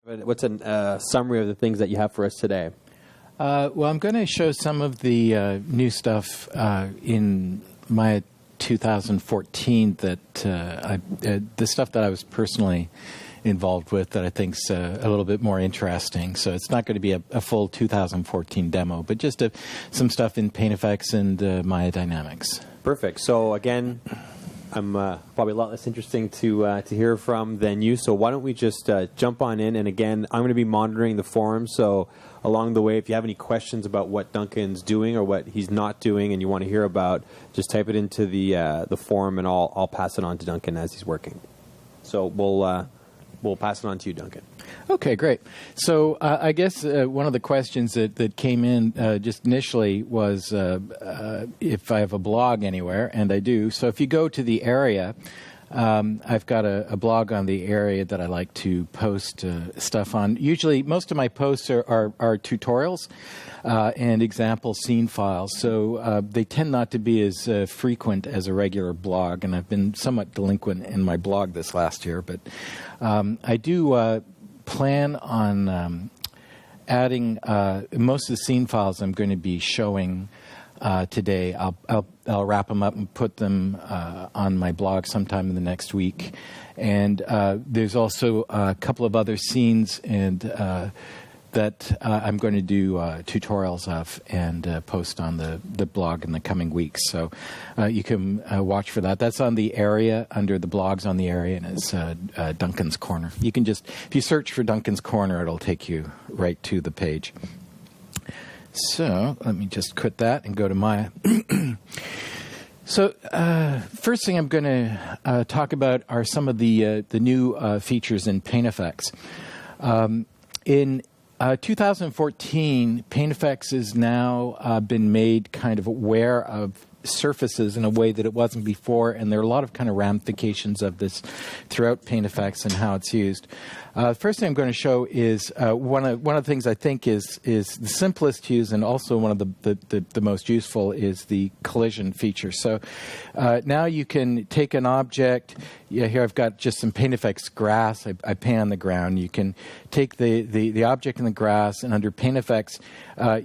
What's a summary of the things that you have for us today? Well, I'm going to show some of the new stuff in my 2014 that the stuff that I was personally involved with that I think's a little bit more interesting. So it's not going to be a full 2014 demo, but just some stuff in PaintFX and Maya Dynamics. Perfect. So again, I'm probably a lot less interesting to hear from than you. So why don't we just jump on in? And again, I'm going to be monitoring the forum. So along the way, if you have any questions about what Duncan's doing or what he's not doing, and you want to hear about, just type it into the forum, and I'll pass it on to Duncan as he's working. So we'll pass it on to you, Duncan. Okay, great. So I guess one of the questions that came in just initially was if I have a blog anywhere, and I do. So if you go to the area, I've got a blog on the area that I like to post stuff on. Usually, most of my posts are tutorials and example scene files, so they tend not to be as frequent as a regular blog, and I've been somewhat delinquent in my blog this last year, but I do plan on adding most of the scene files I'm going to be showing today. I'll wrap them up and put them on my blog sometime in the next week. And there's also a couple of other scenes that I'm going to do tutorials of and post on the blog in the coming weeks. So you can watch for that. That's on the area, under the blogs on the area, and it's Duncan's Corner. You can just, if you search for Duncan's Corner, it'll take you right to the page. So let me just quit that and go to Maya. So first thing I'm going to talk about are some of the new features in PaintFX. In 2014, PaintFX has now been made kind of aware of surfaces in a way that it wasn't before, and there are a lot of kind of ramifications of this throughout PaintFX and how it's used. First thing I'm going to show is one of the things I think is the simplest to use, and also one of the most useful, is the collision feature. So now you can take an object. Yeah, here I've got just some PaintFX grass. I paint on the ground. You can take the object in the grass, and under PaintFX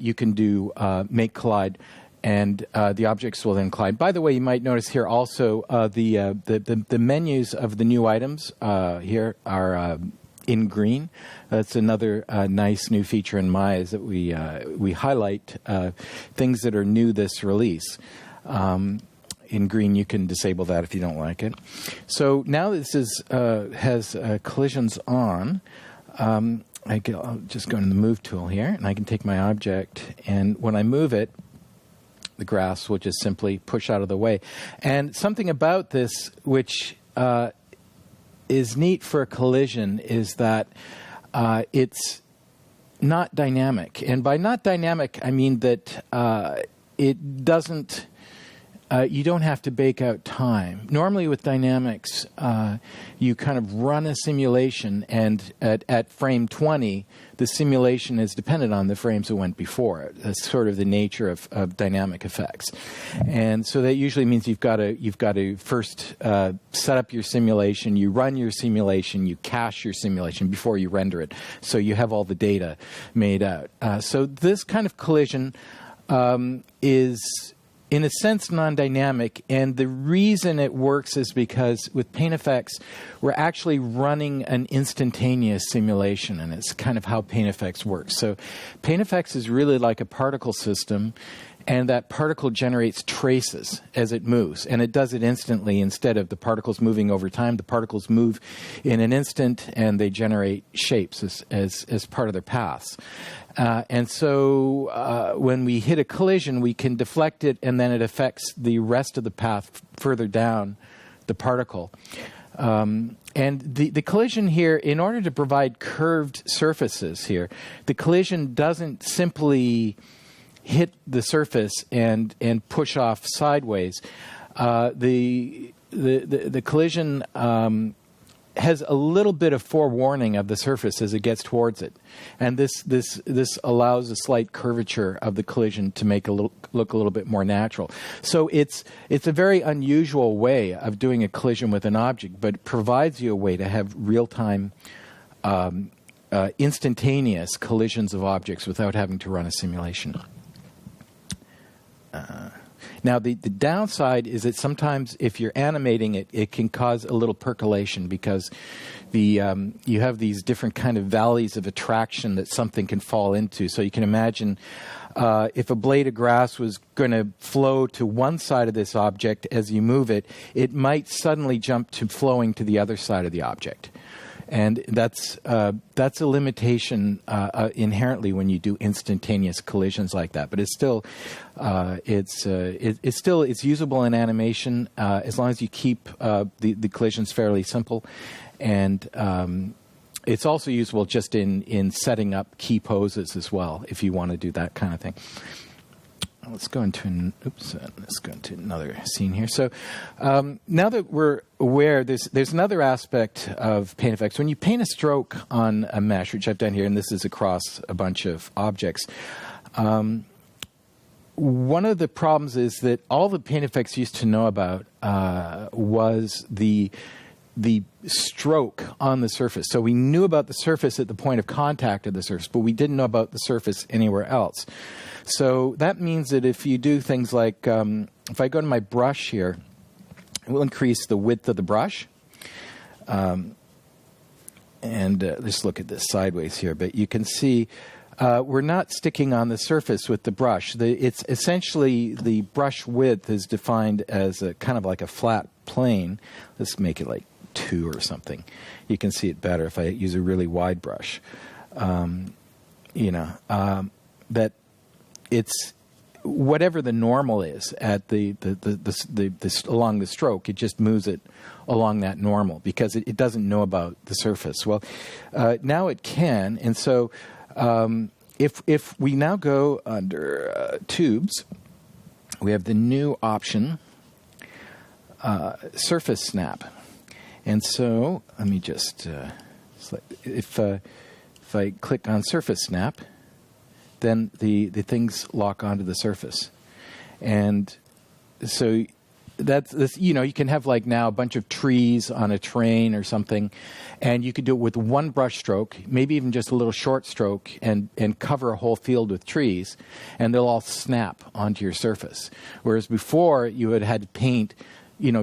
you can do make collide, and the objects will then collide. By the way, you might notice here also the menus of the new items here are in green. That's another nice new feature in Maya, is that we highlight things that are new this release. In green, you can disable that if you don't like it. So now this has collisions on. I'll just go into the Move tool here, and I can take my object, and when I move it, the grass will just simply push out of the way. And something about this which is neat for a collision is that it's not dynamic. And by not dynamic, I mean that it doesn't, you don't have to bake out time. Normally with dynamics, you kind of run a simulation, and at frame 20, the simulation is dependent on the frames that went before it. That's sort of the nature of dynamic effects. And so that usually means you've got to first set up your simulation, you run your simulation, you cache your simulation before you render it. So you have all the data made out. So this kind of collision is, in a sense, non-dynamic, and the reason it works is because with PaintFX, we're actually running an instantaneous simulation, and it's kind of how PaintFX works. So PaintFX is really like a particle system, and that particle generates traces as it moves, and it does it instantly instead of the particles moving over time. The particles move in an instant, and they generate shapes as part of their paths. And so when we hit a collision, we can deflect it, and then it affects the rest of the path further down the particle. And the collision here, in order to provide curved surfaces here, the collision doesn't simply hit the surface and push off sideways. The collision has a little bit of forewarning of the surface as it gets towards it, and this allows a slight curvature of the collision to make it look a little bit more natural. So it's a very unusual way of doing a collision with an object, but it provides you a way to have real-time instantaneous collisions of objects without having to run a simulation. Now, the downside is that sometimes if you're animating it, it can cause a little percolation because you have these different kind of valleys of attraction that something can fall into. So you can imagine if a blade of grass was going to flow to one side of this object as you move it, it might suddenly jump to flowing to the other side of the object. And that's a limitation inherently when you do instantaneous collisions like that. But it's still it's usable in animation as long as you keep the collisions fairly simple, and it's also usable just in setting up key poses as well if you want to do that kind of thing. Let's go into another scene here. So now that we're aware, there's another aspect of paint effects. When you paint a stroke on a mesh, which I've done here, and this is across a bunch of objects, one of the problems is that all the paint effects used to know about was the stroke on the surface. So we knew about the surface at the point of contact of the surface, but we didn't know about the surface anywhere else. So that means that if you do things like, if I go to my brush here, it will increase the width of the brush. And let's look at this sideways here, but you can see we're not sticking on the surface with the brush. It's essentially the brush width is defined as a kind of like a flat plane. Let's make it like 2 or something. You can see it better if I use a really wide brush. That it's whatever the normal is at the along the stroke. It just moves it along that normal because it doesn't know about the surface. Well, now it can, and so if we now go under tubes, we have the new option, surface snap. And so let me just if I click on surface snap, then the things lock onto the surface. And so that's you can have like now a bunch of trees on a train or something, and you could do it with one brush stroke, maybe even just a little short stroke, and cover a whole field with trees, and they'll all snap onto your surface. Whereas before you would have had to paint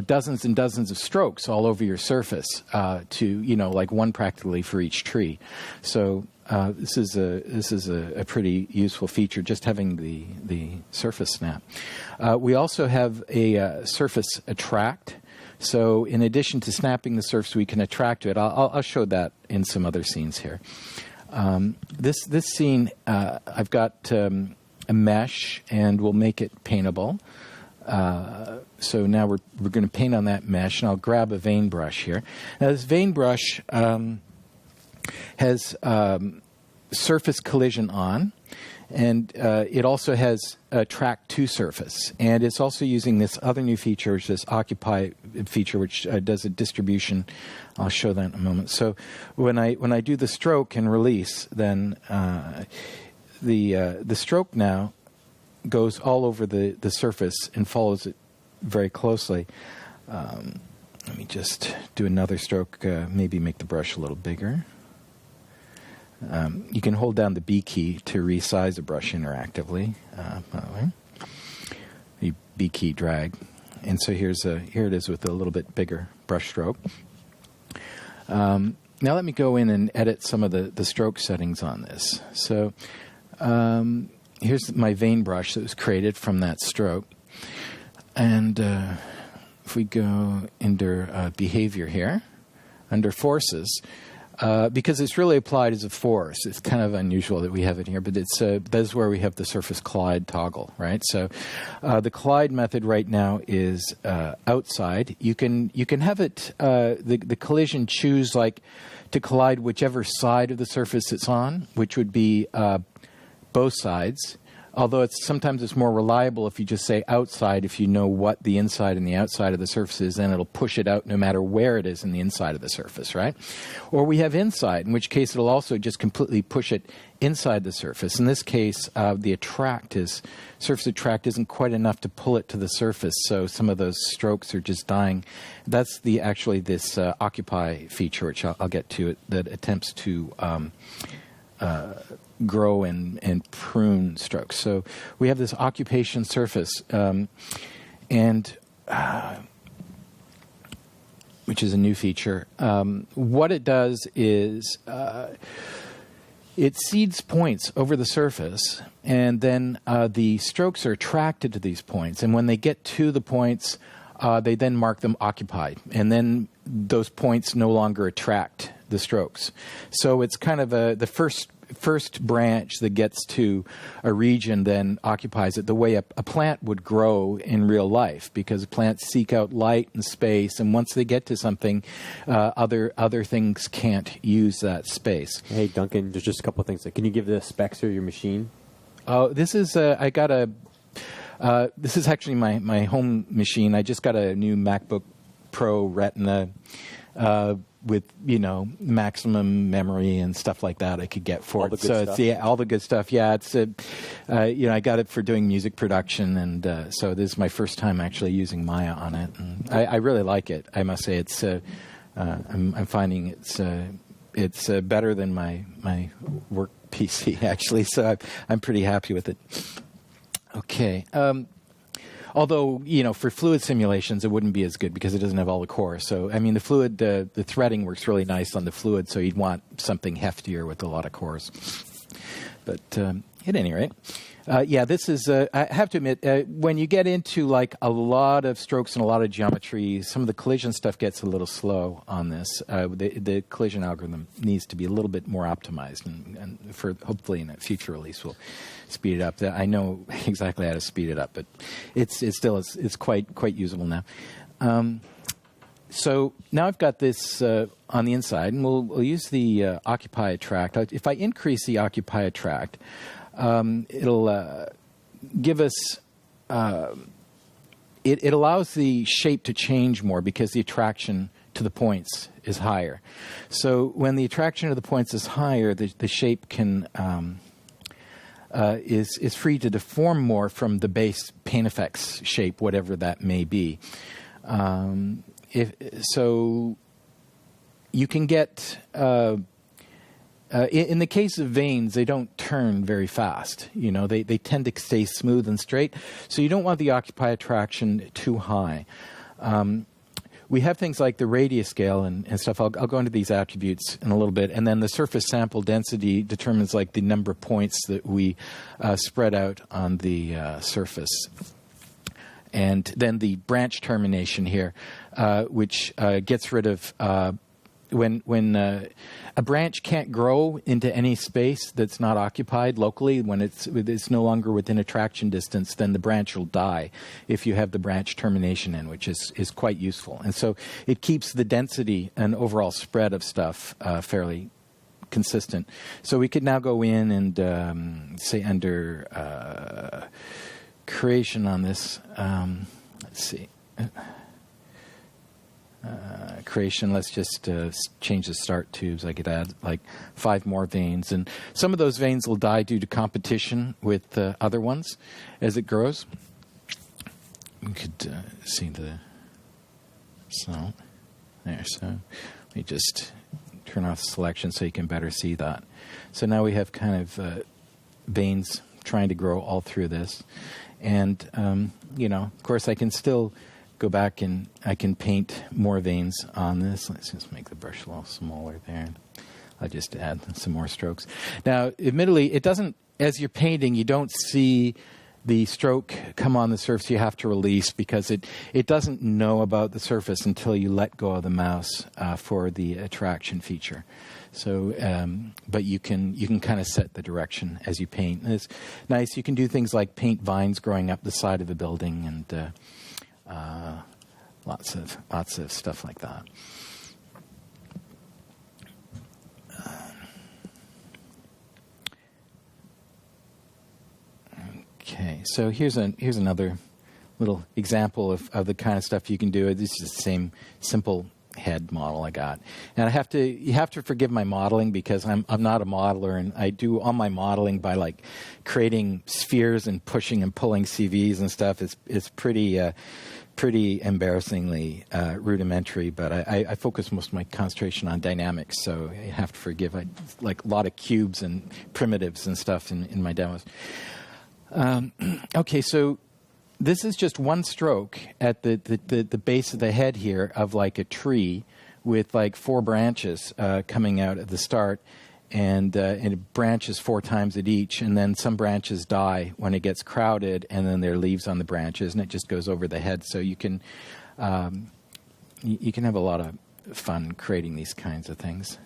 dozens and dozens of strokes all over your surface to like one practically for each tree. So this is a pretty useful feature, just having the surface snap. We also have a surface attract. So in addition to snapping the surface, we can attract to it. I'll show that in some other scenes here. This scene, I've got a mesh, and we'll make it paintable. So now we're going to paint on that mesh, and I'll grab a vein brush here. Now this vein brush has surface collision on, and it also has a track to surface, and it's also using this other new feature, which is occupy feature, which does a distribution. I'll show that in a moment. So when I do the stroke and release, then the stroke now goes all over the surface and follows it very closely. Let me just do another stroke, maybe make the brush a little bigger. You can hold down the B key to resize a brush interactively. By the way, the B key drag, and so here it is with a little bit bigger brush stroke. Now let me go in and edit some of the stroke settings on this. So here's my vein brush that was created from that stroke, and if we go under behavior here, under forces. Because it's really applied as a force. It's kind of unusual that we have it here, but it's that's where we have the surface collide toggle, right? So the collide method right now is outside. You can have it the collision choose like to collide whichever side of the surface it's on, which would be both sides. Although sometimes it's more reliable if you just say outside, if you know what the inside and the outside of the surface is, then it'll push it out no matter where it is in the inside of the surface, right? Or we have inside, in which case it'll also just completely push it inside the surface. In this case, the surface attract isn't quite enough to pull it to the surface, so some of those strokes are just dying. That's actually this occupy feature, which I'll get to, that attempts to grow and prune strokes. So we have this occupation surface, which is a new feature. What it does is it seeds points over the surface, and then the strokes are attracted to these points. And when they get to the points, they then mark them occupied. And then those points no longer attract the strokes. So it's kind of the first branch that gets to a region then occupies it the way a plant would grow in real life, because plants seek out light and space, and once they get to something, other things can't use that space. Hey, Duncan, there's just a couple of things. Can you give the specs of your machine? Oh, this is I got this is actually my home machine. I just got a new MacBook Pro Retina with maximum memory and stuff like that I could get for it. So it's all the good stuff. Yeah, it's I got it for doing music production, and so this is my first time actually using Maya on it, and I really like it. I must say it's I'm finding it's better than my work PC actually. So I'm pretty happy with it. Okay. Although, for fluid simulations, it wouldn't be as good because it doesn't have all the cores. So, I mean, the fluid, the threading works really nice on the fluid, so you'd want something heftier with a lot of cores. But at any rate, this is, I have to admit, when you get into like a lot of strokes and a lot of geometry, some of the collision stuff gets a little slow on this. The collision algorithm needs to be a little bit more optimized, and for hopefully in a future release we'll speed it up. I know exactly how to speed it up, but it's still quite usable now. So now I've got this on the inside, and we'll use the occupy attract. If I increase the occupy attract, it'll give us. It allows the shape to change more because the attraction to the points is higher. So when the attraction to the points is higher, the shape can is free to deform more from the base paint effects shape, whatever that may be. So you can get in the case of veins, they don't turn very fast. They tend to stay smooth and straight. So you don't want the occupy attraction too high. We have things like the radius scale and stuff. I'll go into these attributes in a little bit. And then the surface sample density determines like the number of points that we spread out on the surface. And then the branch termination here, which gets rid of when a branch can't grow into any space that's not occupied locally. When it's no longer within attraction distance, then the branch will die if you have the branch termination in, which is quite useful. And so it keeps the density and overall spread of stuff fairly consistent. So we could now go in and say under creation on this. Let's see. Creation, let's just change the start tubes. I could add like 5 more veins, and some of those veins will die due to competition with other ones as it grows. You could see so let me just turn off selection so you can better see that. So now we have kind of veins trying to grow all through this, and of course I can still go back and I can paint more veins on this. Let's just make the brush a little smaller there. I'll just add some more strokes. Now, admittedly, it doesn't, as you're painting, you don't see the stroke come on the surface. You have to release because it doesn't know about the surface until you let go of the mouse for the attraction feature. So, but you can kind of set the direction as you paint. And it's nice. You can do things like paint vines growing up the side of a building and lots of stuff like that. Okay, so here's another little example of the kind of stuff you can do. This is the same simple head model I got, and you have to forgive my modeling because I'm not a modeler, and I do all my modeling by like creating spheres and pushing and pulling CVs and stuff. It's pretty embarrassingly rudimentary, but I focus most of my concentration on dynamics, so you have to forgive. I like a lot of cubes and primitives and stuff in my demos. Okay, so this is just one stroke at the base of the head here of like a tree with like 4 branches coming out at the start, and it branches 4 times at each, and then some branches die when it gets crowded, and then there are leaves on the branches, and it just goes over the head. So you can have a lot of fun creating these kinds of things.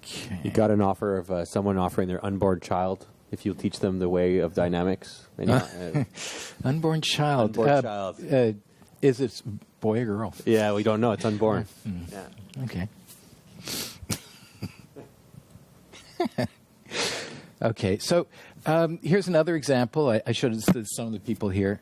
Okay. You got an offer of someone offering their unborn child if you'll teach them the way of dynamics. Unborn child. Unborn child. Is it boy or girl? Yeah, we don't know. It's unborn. Yeah. Okay. Okay, so here's another example. I showed some of the people here.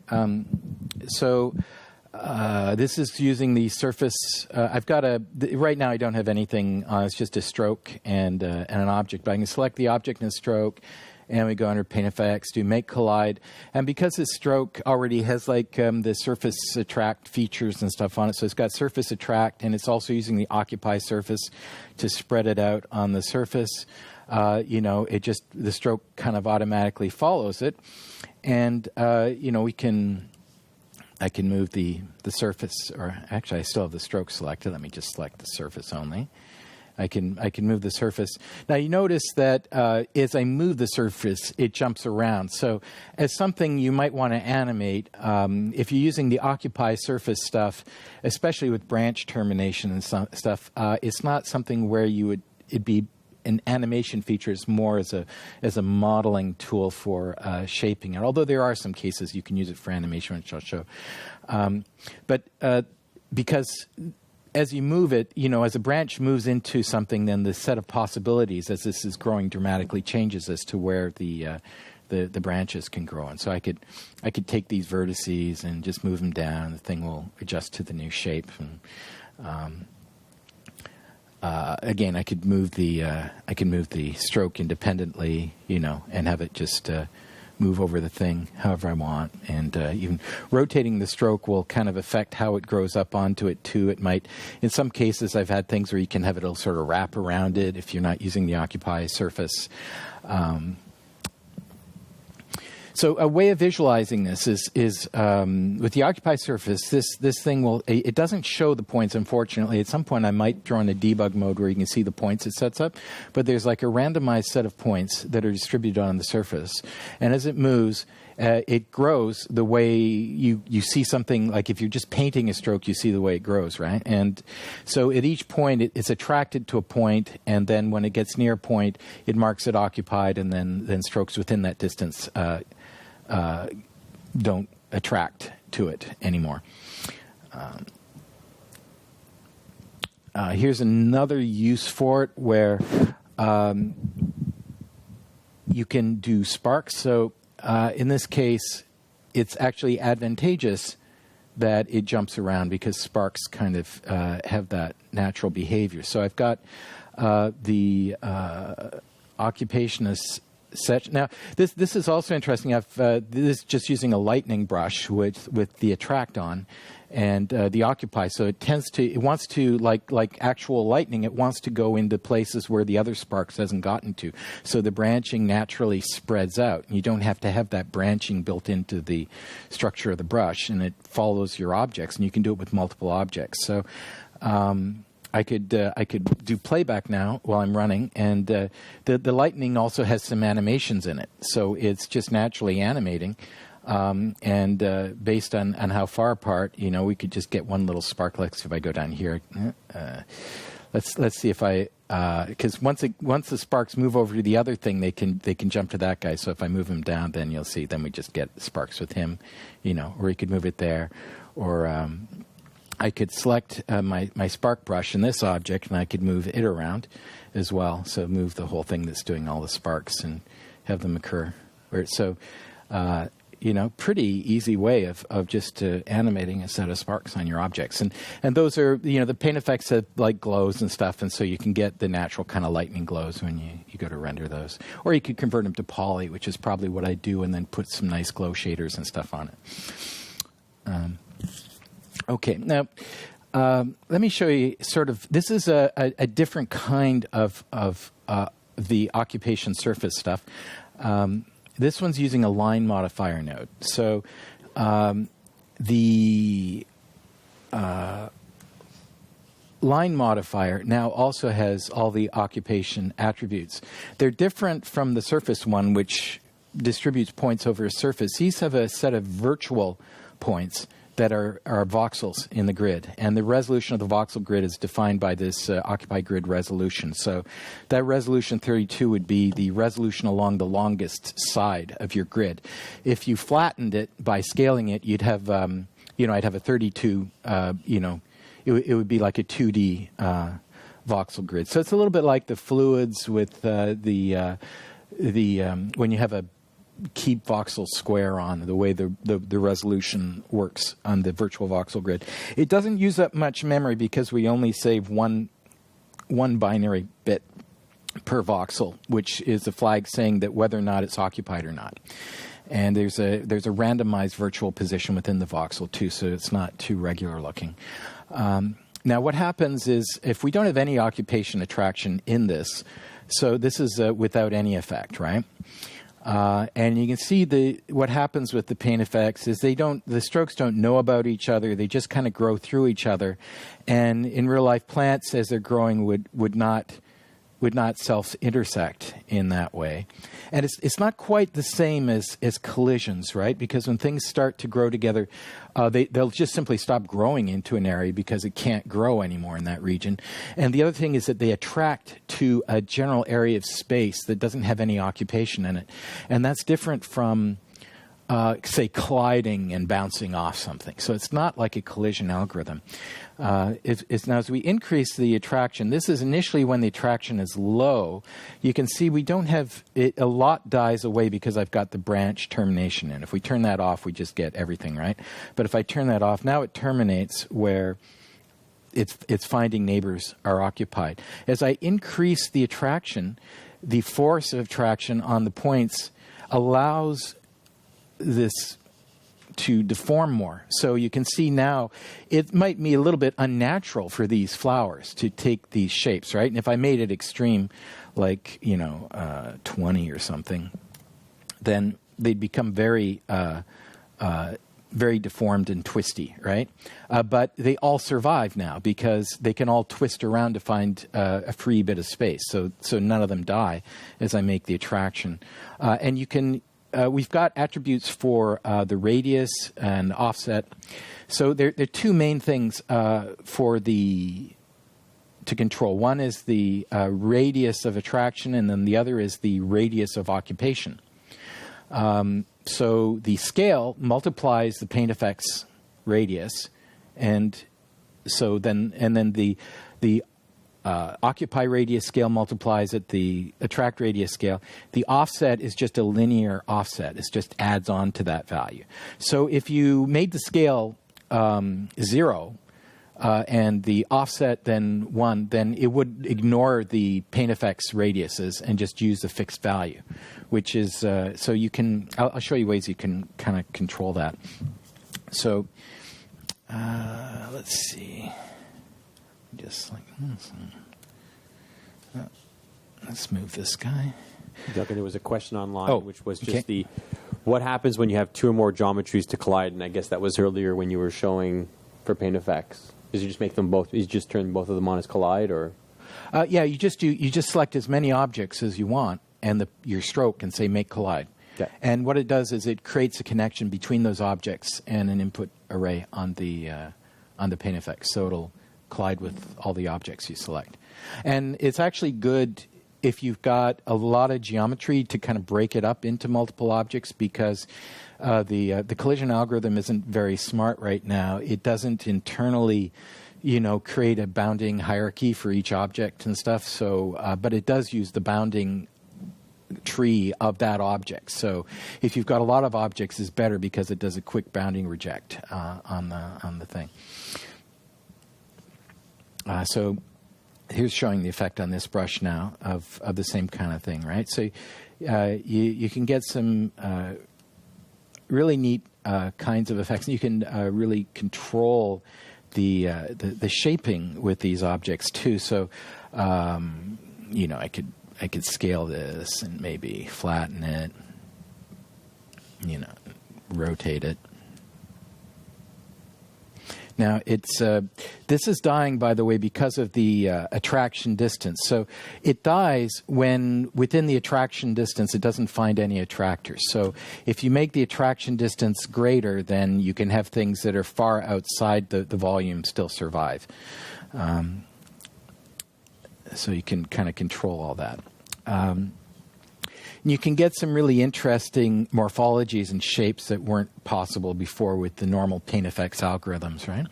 This is using the surface. I've got right now I don't have anything. It's just a stroke and an object. But I can select the object and a stroke, and we go under Paint Effects, do Make Collide. And because this stroke already has like the surface attract features and stuff on it, so it's got surface attract, and it's also using the Occupy surface to spread it out on the surface. The stroke kind of automatically follows it, and I can move the surface, or actually I still have the stroke selected. Let me just select the surface only. I can move the surface. Now you notice that as I move the surface, it jumps around. So as something you might want to animate, if you're using the Occupy surface stuff, especially with branch termination and stuff, it's not something where it'd be an animation feature. Is more as a modeling tool for shaping it. Although there are some cases you can use it for animation, which I'll show. But because as you move it, as a branch moves into something, then the set of possibilities as this is growing dramatically changes as to where the branches can grow. And so I could take these vertices and just move them down. The thing will adjust to the new shape. And, again, I could move the stroke independently, and have it just move over the thing however I want. And even rotating the stroke will kind of affect how it grows up onto it too. It might, in some cases, I've had things where you can have it all sort of wrap around it if you're not using the Occupy surface. So a way of visualizing this is with the Occupy surface, this thing it doesn't show the points, unfortunately. At some point I might draw in a debug mode where you can see the points it sets up, but there's like a randomized set of points that are distributed on the surface. And as it moves, it grows the way you see something, like if you're just painting a stroke, you see the way it grows, right? And so at each point, it's attracted to a point, and then when it gets near a point, it marks it occupied, and then strokes within that distance don't attract to it anymore. Here's another use for it where you can do sparks. So in this case, it's actually advantageous that it jumps around because sparks kind of have that natural behavior. So I've got the occupationist set. Now, this is also interesting. This is just using a lightning brush with the attract on and the occupy. So it wants to, like actual lightning, it wants to go into places where the other sparks hasn't gotten to. So the branching naturally spreads out. You don't have to have that branching built into the structure of the brush, and it follows your objects, and you can do it with multiple objects. So I could do playback now while I'm running, and the lightning also has some animations in it, so it's just naturally animating. And based on how far apart, we could just get one little spark. Like if I go down here, let's see if I because once the sparks move over to the other thing, they can jump to that guy. So if I move him down, then you'll see. Then we just get sparks with him, or you could move it there, or I could select my spark brush in this object, and I could move it around as well. So move the whole thing that's doing all the sparks and have them occur. So, pretty easy way of just animating a set of sparks on your objects. And those are, the paint effects have like glows and stuff, and so you can get the natural kind of lightning glows when you go to render those. Or you could convert them to poly, which is probably what I do, and then put some nice glow shaders and stuff on it. Okay, now let me show you sort of, this is a different kind of the occupation surface stuff. This one's using a line modifier node. So the line modifier now also has all the occupation attributes. They're different from the surface one, which distributes points over a surface. These have a set of virtual points that are voxels in the grid. And the resolution of the voxel grid is defined by this occupy grid resolution. So that resolution 32 would be the resolution along the longest side of your grid. If you flattened it by scaling it, you'd have, I'd have a 32, it would be like a 2D voxel grid. So it's a little bit like the fluids with when you have a keep voxel square on, the way the resolution works on the virtual voxel grid. It doesn't use up much memory because we only save one binary bit per voxel, which is a flag saying that whether or not it's occupied or not. And there's a randomized virtual position within the voxel too, so it's not too regular looking. Now what happens is if we don't have any occupation attraction in this, so this is without any effect, right? And you can see what happens with the paint effects is the strokes don't know about each other. They just kind of grow through each other. And in real life, plants as they're growing would not self-intersect in that way. And it's not quite the same as collisions, right? Because when things start to grow together, they'll just simply stop growing into an area because it can't grow anymore in that region. And the other thing is that they attract to a general area of space that doesn't have any occupation in it. And that's different from say, colliding and bouncing off something. So it's not like a collision algorithm. Now, as we increase the attraction, this is initially when the attraction is low. You can see we don't have it. A lot dies away because I've got the branch termination in. If we turn that off, we just get everything, right? But if I turn that off, now it terminates where it's finding neighbors are occupied. As I increase the attraction, the force of attraction on the points allows this to deform more. So you can see now it might be a little bit unnatural for these flowers to take these shapes, right? And if I made it extreme, like 20 or something, then they'd become very very deformed and twisty, right? But they all survive now because they can all twist around to find a free bit of space. So none of them die as I make the attraction. And you can we've got attributes for the radius and offset. So there are two main things to control. One is the radius of attraction, and then the other is the radius of occupation. So the scale multiplies the paint effects radius, and then the occupy radius scale multiplies it, the attract radius scale. The offset is just a linear offset. It just adds on to that value. So if you made the scale 0 and the offset then 1, then it would ignore the paint effects radiuses and just use the fixed value, which is, so you can, I'll show you ways you can kind of control that. So let's see. Just like this. Let's move this guy. Duncan, there was a question online, which was just what happens when you have two or more geometries to collide? And I guess that was earlier when you were showing for paint effects. Did you just make them both? You just turn both of them on as collide, or? Yeah, you just select as many objects as you want, and your stroke, and say make collide. Okay. And what it does is it creates a connection between those objects and an input array on the paint effects. So it'll collide with all the objects you select. And it's actually good if you've got a lot of geometry to kind of break it up into multiple objects, because the collision algorithm isn't very smart right now. It doesn't internally, create a bounding hierarchy for each object and stuff. So, but it does use the bounding tree of that object. So, if you've got a lot of objects, it's better because it does a quick bounding reject on the thing. So, here's showing the effect on this brush now of the same kind of thing, right? So, you can get some really neat kinds of effects. You can really control the shaping with these objects too. So, I could scale this and maybe flatten it, rotate it. Now, this is dying, by the way, because of the attraction distance. So it dies when within the attraction distance it doesn't find any attractors. So if you make the attraction distance greater, then you can have things that are far outside the volume still survive. So you can kind of control all that. You can get some really interesting morphologies and shapes that weren't possible before with the normal pane effects algorithms, right?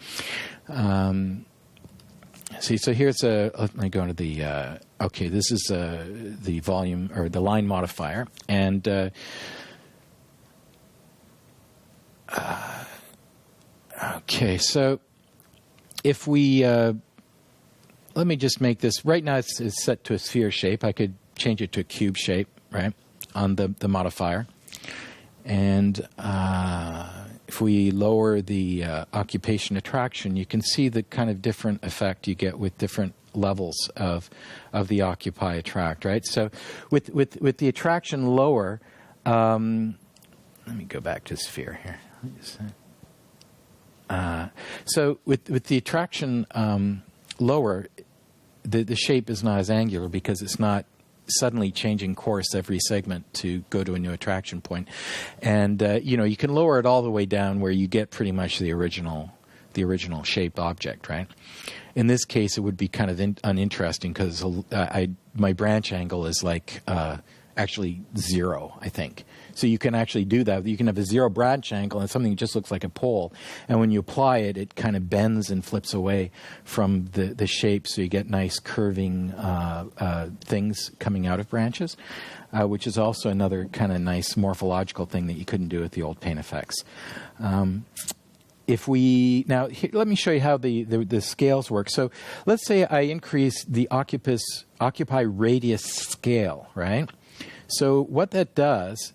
So here's let me go into the, this is the volume or the line modifier. And so if we, let me just make this, right now it's set to a sphere shape. I could change it to a cube shape, right, on the modifier. And if we lower the occupation attraction, you can see the kind of different effect you get with different levels of the occupy attract, right? So with the attraction lower, let me go back to sphere here. So with the attraction lower, the shape is not as angular because it's not suddenly changing course every segment to go to a new attraction point. And, you can lower it all the way down where you get pretty much the original shaped object, right? In this case, it would be kind of uninteresting because my branch angle is like actually 0, I think. So you can actually do that. You can have a 0 branch angle and something that just looks like a pole. And when you apply it, it kind of bends and flips away from the shape. So you get nice curving things coming out of branches, which is also another kind of nice morphological thing that you couldn't do with the old pane effects. Let me show you how the scales work. So let's say I increase the occupy radius scale, right? So what that does,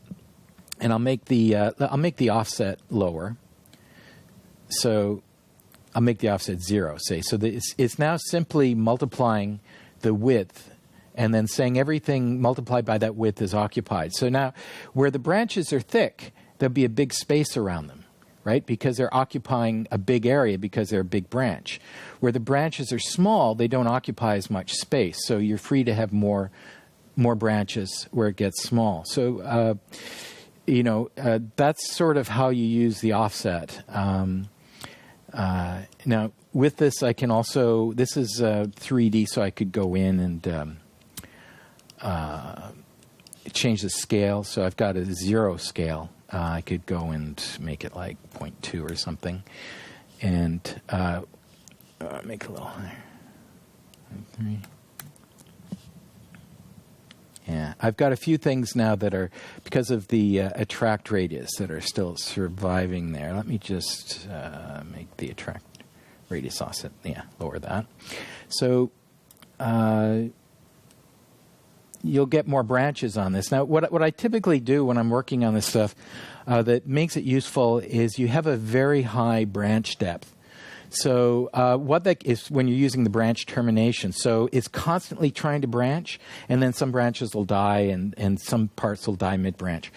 and I'll make the offset lower. So I'll make the offset 0, say. So it's now simply multiplying the width and then saying everything multiplied by that width is occupied. So now where the branches are thick, there'll be a big space around them, right? Because they're occupying a big area because they're a big branch. Where the branches are small, they don't occupy as much space. So you're free to have more branches where it gets small. So, that's sort of how you use the offset. Now, with this, I can also, this is 3D, so I could go in and change the scale. So I've got a 0 scale. I could go and make it like 0.2 or something. And make it a little higher. 3. Yeah, I've got a few things now that are, because of the attract radius, that are still surviving there. Let me just make the attract radius offset, lower that. So you'll get more branches on this. Now, what I typically do when I'm working on this stuff that makes it useful is you have a very high branch depth. So what that is when you're using the branch termination. So it's constantly trying to branch, and then some branches will die, and some parts will die mid-branch.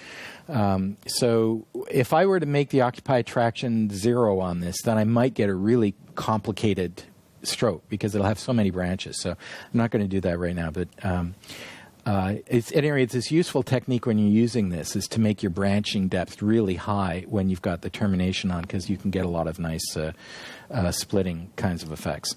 So if I were to make the occupy attraction 0 on this, then I might get a really complicated stroke because it'll have so many branches. So I'm not going to do that right now. But at any rate, it's this useful technique when you're using this is to make your branching depth really high when you've got the termination on, because you can get a lot of nice splitting kinds of effects.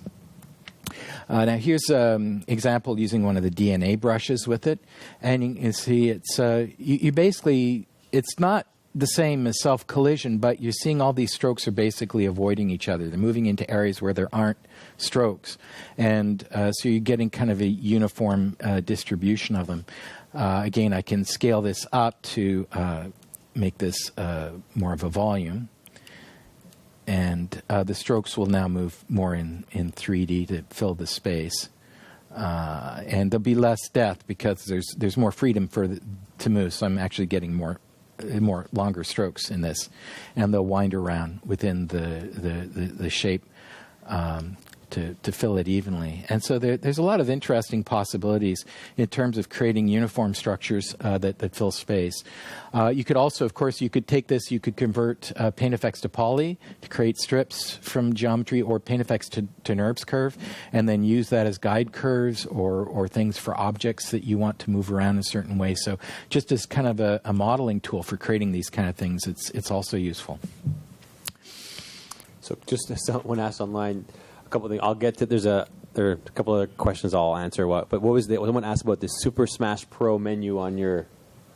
Now here's an example using one of the DNA brushes with it, and you can see it's you basically, it's not the same as self-collision, but you're seeing all these strokes are basically avoiding each other. They're moving into areas where there aren't strokes, and so you're getting kind of a uniform distribution of them. Again, I can scale this up to make this more of a volume. And the strokes will now move more in 3D to fill the space, and there'll be less depth because there's more freedom to move. So I'm actually getting more longer strokes in this, and they'll wind around within the shape to fill it evenly. And so there's a lot of interesting possibilities in terms of creating uniform structures that fill space. You could also, of course, you could take this, you could convert PaintFX to poly to create strips from geometry, or PaintFX to NURBS curve, and then use that as guide curves or things for objects that you want to move around in a certain way. So just as kind of a modeling tool for creating these kind of things, it's also useful. So just someone asked online, couple of things. I'll get to. There are a couple of questions I'll answer. But what was someone asked about this Super Smash Pro menu on your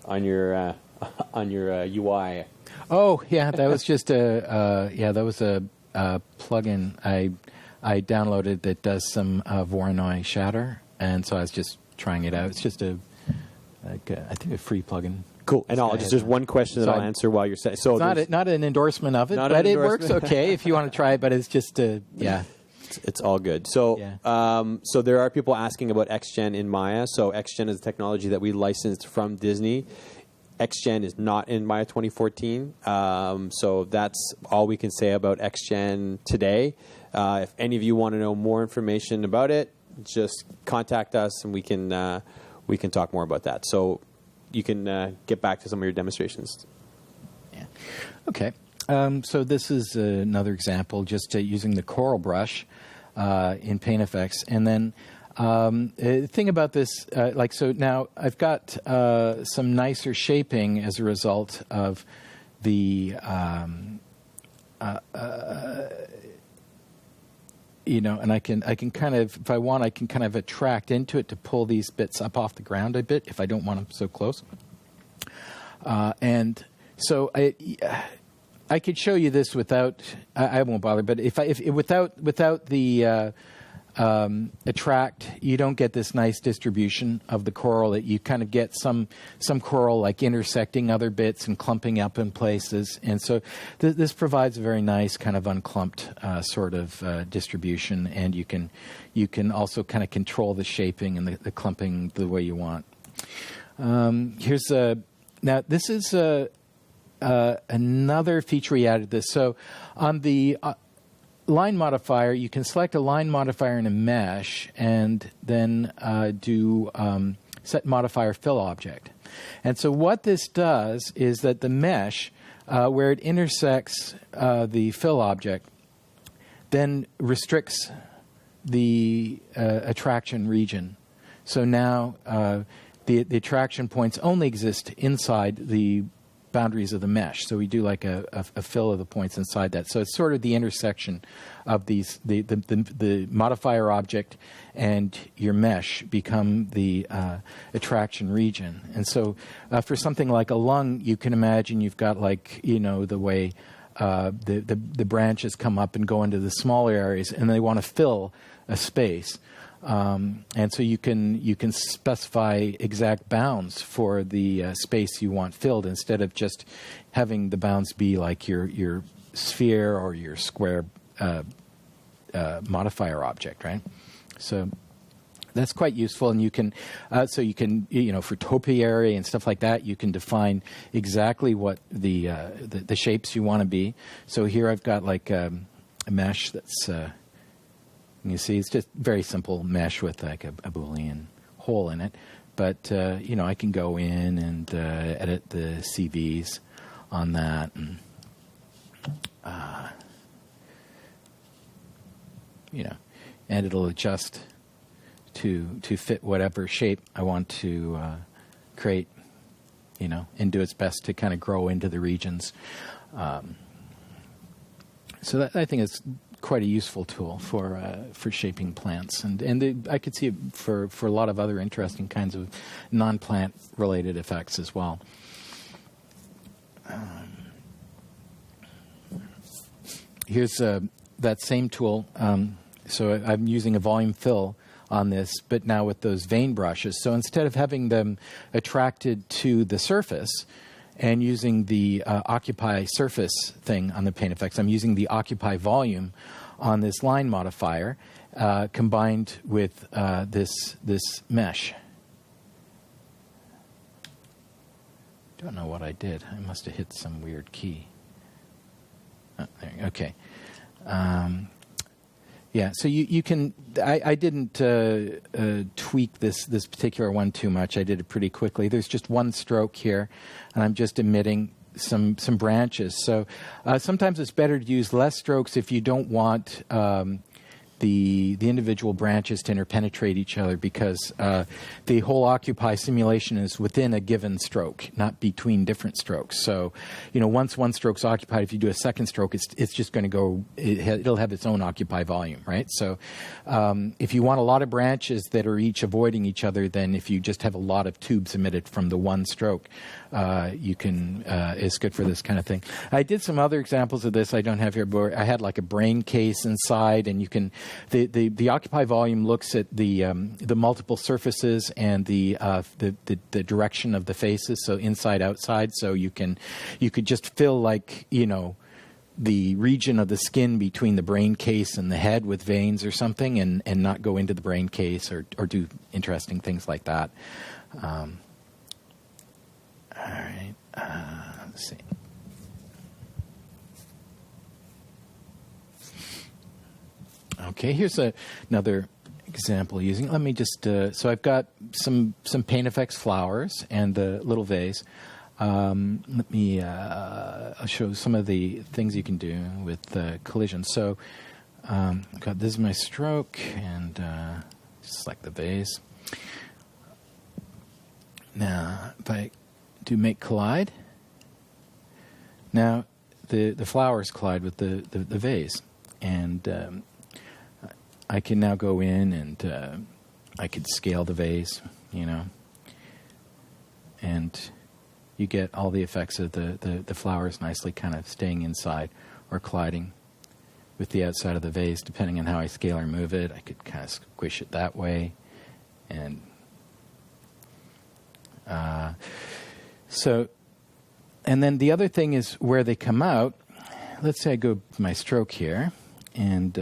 UI? Oh yeah, that was just a plugin I downloaded that does some Voronoi shatter, and so I was just trying it out. It's just I think a free plugin. Cool. And just one question that I'll answer while you're saying. So it's not an endorsement of it, but it works okay if you want to try it. But it's just yeah. It's all good. So, so there are people asking about XGen in Maya. So XGen is a technology that we licensed from Disney. XGen is not in Maya 2014. So that's all we can say about XGen today. If any of you want to know more information about it, just contact us and we can talk more about that. So you can get back to some of your demonstrations. Yeah. Okay. So this is another example, just using the coral brush in PaintFX. And then the thing about this, so now I've got some nicer shaping as a result of the, and I can kind of, if I want, I can kind of attract into it to pull these bits up off the ground a bit if I don't want them so close. And so I could show you this without. I won't bother. But without the attract, you don't get this nice distribution of the coral. That you kind of get some coral like intersecting other bits and clumping up in places. And so this provides a very nice kind of unclumped sort of distribution. And you can also kind of control the shaping and the clumping the way you want. Here's now this is another feature we added this. So on the line modifier, you can select a line modifier in a mesh and then do set modifier fill object. And so what this does is that the mesh, where it intersects the fill object, then restricts the attraction region. So now the attraction points only exist inside the boundaries of the mesh. So we do like a fill of the points inside that. So it's sort of the intersection of these, the modifier object and your mesh become the attraction region. And so for something like a lung, you can imagine you've got like, the way the branches come up and go into the smaller areas and they want to fill a space. And so you can specify exact bounds for the space you want filled instead of just having the bounds be like your sphere or your square modifier object, right? So that's quite useful, and you can for topiary and stuff like that, you can define exactly what the shapes you want to be. So here I've got like a mesh that's. You see, it's just very simple mesh with like a Boolean hole in it. But, I can go in and edit the CVs on that. And, and it'll adjust to fit whatever shape I want to create, and do its best to kind of grow into the regions. So that, I think, is quite a useful tool for shaping plants, and I could see it for a lot of other interesting kinds of non-plant related effects as well. Here's that same tool. So I'm using a volume fill on this, but now with those vein brushes. So instead of having them attracted to the surface and using the occupy surface thing on the paint effects, I'm using the occupy volume on this line modifier combined with this mesh. Don't know what I did. I must have hit some weird key. Oh, there, okay. Yeah, so you can. I didn't tweak this particular one too much. I did it pretty quickly. There's just one stroke here, and I'm just emitting some branches. So sometimes it's better to use less strokes if you don't want the individual branches to interpenetrate each other, because the whole occupy simulation is within a given stroke, not between different strokes. So, once one stroke's occupied, if you do a second stroke, it's just going to go. It'll have its own occupy volume, right? So, if you want a lot of branches that are each avoiding each other, then if you just have a lot of tubes emitted from the one stroke, you can. It's good for this kind of thing. I did some other examples of this. I don't have here, but I had like a brain case inside, and you can. The occupy volume looks at the multiple surfaces and the direction of the faces, so inside outside. So you could just fill the region of the skin between the brain case and the head with veins or something, and not go into the brain case or do interesting things like that. All right, let's see. Okay, here's another example using. Let me just. So I've got some paint effects flowers and the little vase. Let me. I'll show some of the things you can do with collision. So I've got this is my stroke, and select the vase. Now, if I do make collide, now the flowers collide with the vase, and I can now go in and I could scale the vase, and you get all the effects of the flowers nicely kind of staying inside or colliding with the outside of the vase, depending on how I scale or move it. I could kind of squish it that way, and and then the other thing is where they come out. Let's say I go to my stroke here, and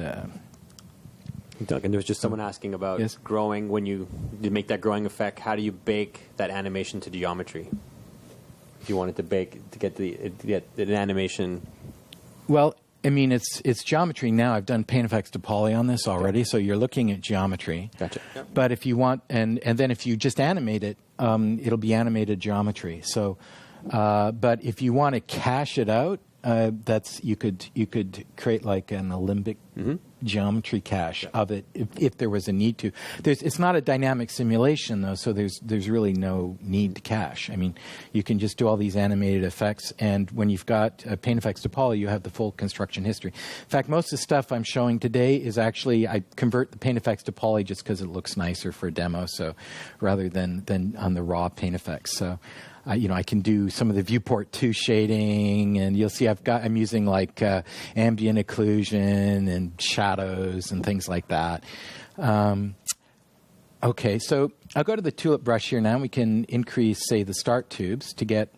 Duncan, there was just someone asking about growing. When you make that growing effect, how do you bake that animation to geometry? If you wanted to bake to get the animation. Well, I mean, it's geometry now. I've done paint effects to poly on this already, so you're looking at geometry. Gotcha. Yep. But if you want, and then if you just animate it, it'll be animated geometry. So, but if you want to cache it out, you could create like an alembic geometry cache of it if there was a need to. It's not a dynamic simulation though, so there's really no need to cache. I mean, you can just do all these animated effects, and when you've got paint effects to poly, you have the full construction history. In fact, most of the stuff I'm showing today is actually I convert the paint effects to poly just because it looks nicer for a demo, so rather than on the raw paint effects. So. I can do some of the viewport 2 shading, and you'll see I'm using like ambient occlusion and shadows and things like that. Okay, so I'll go to the tulip brush here now. We can increase, say, the start tubes to get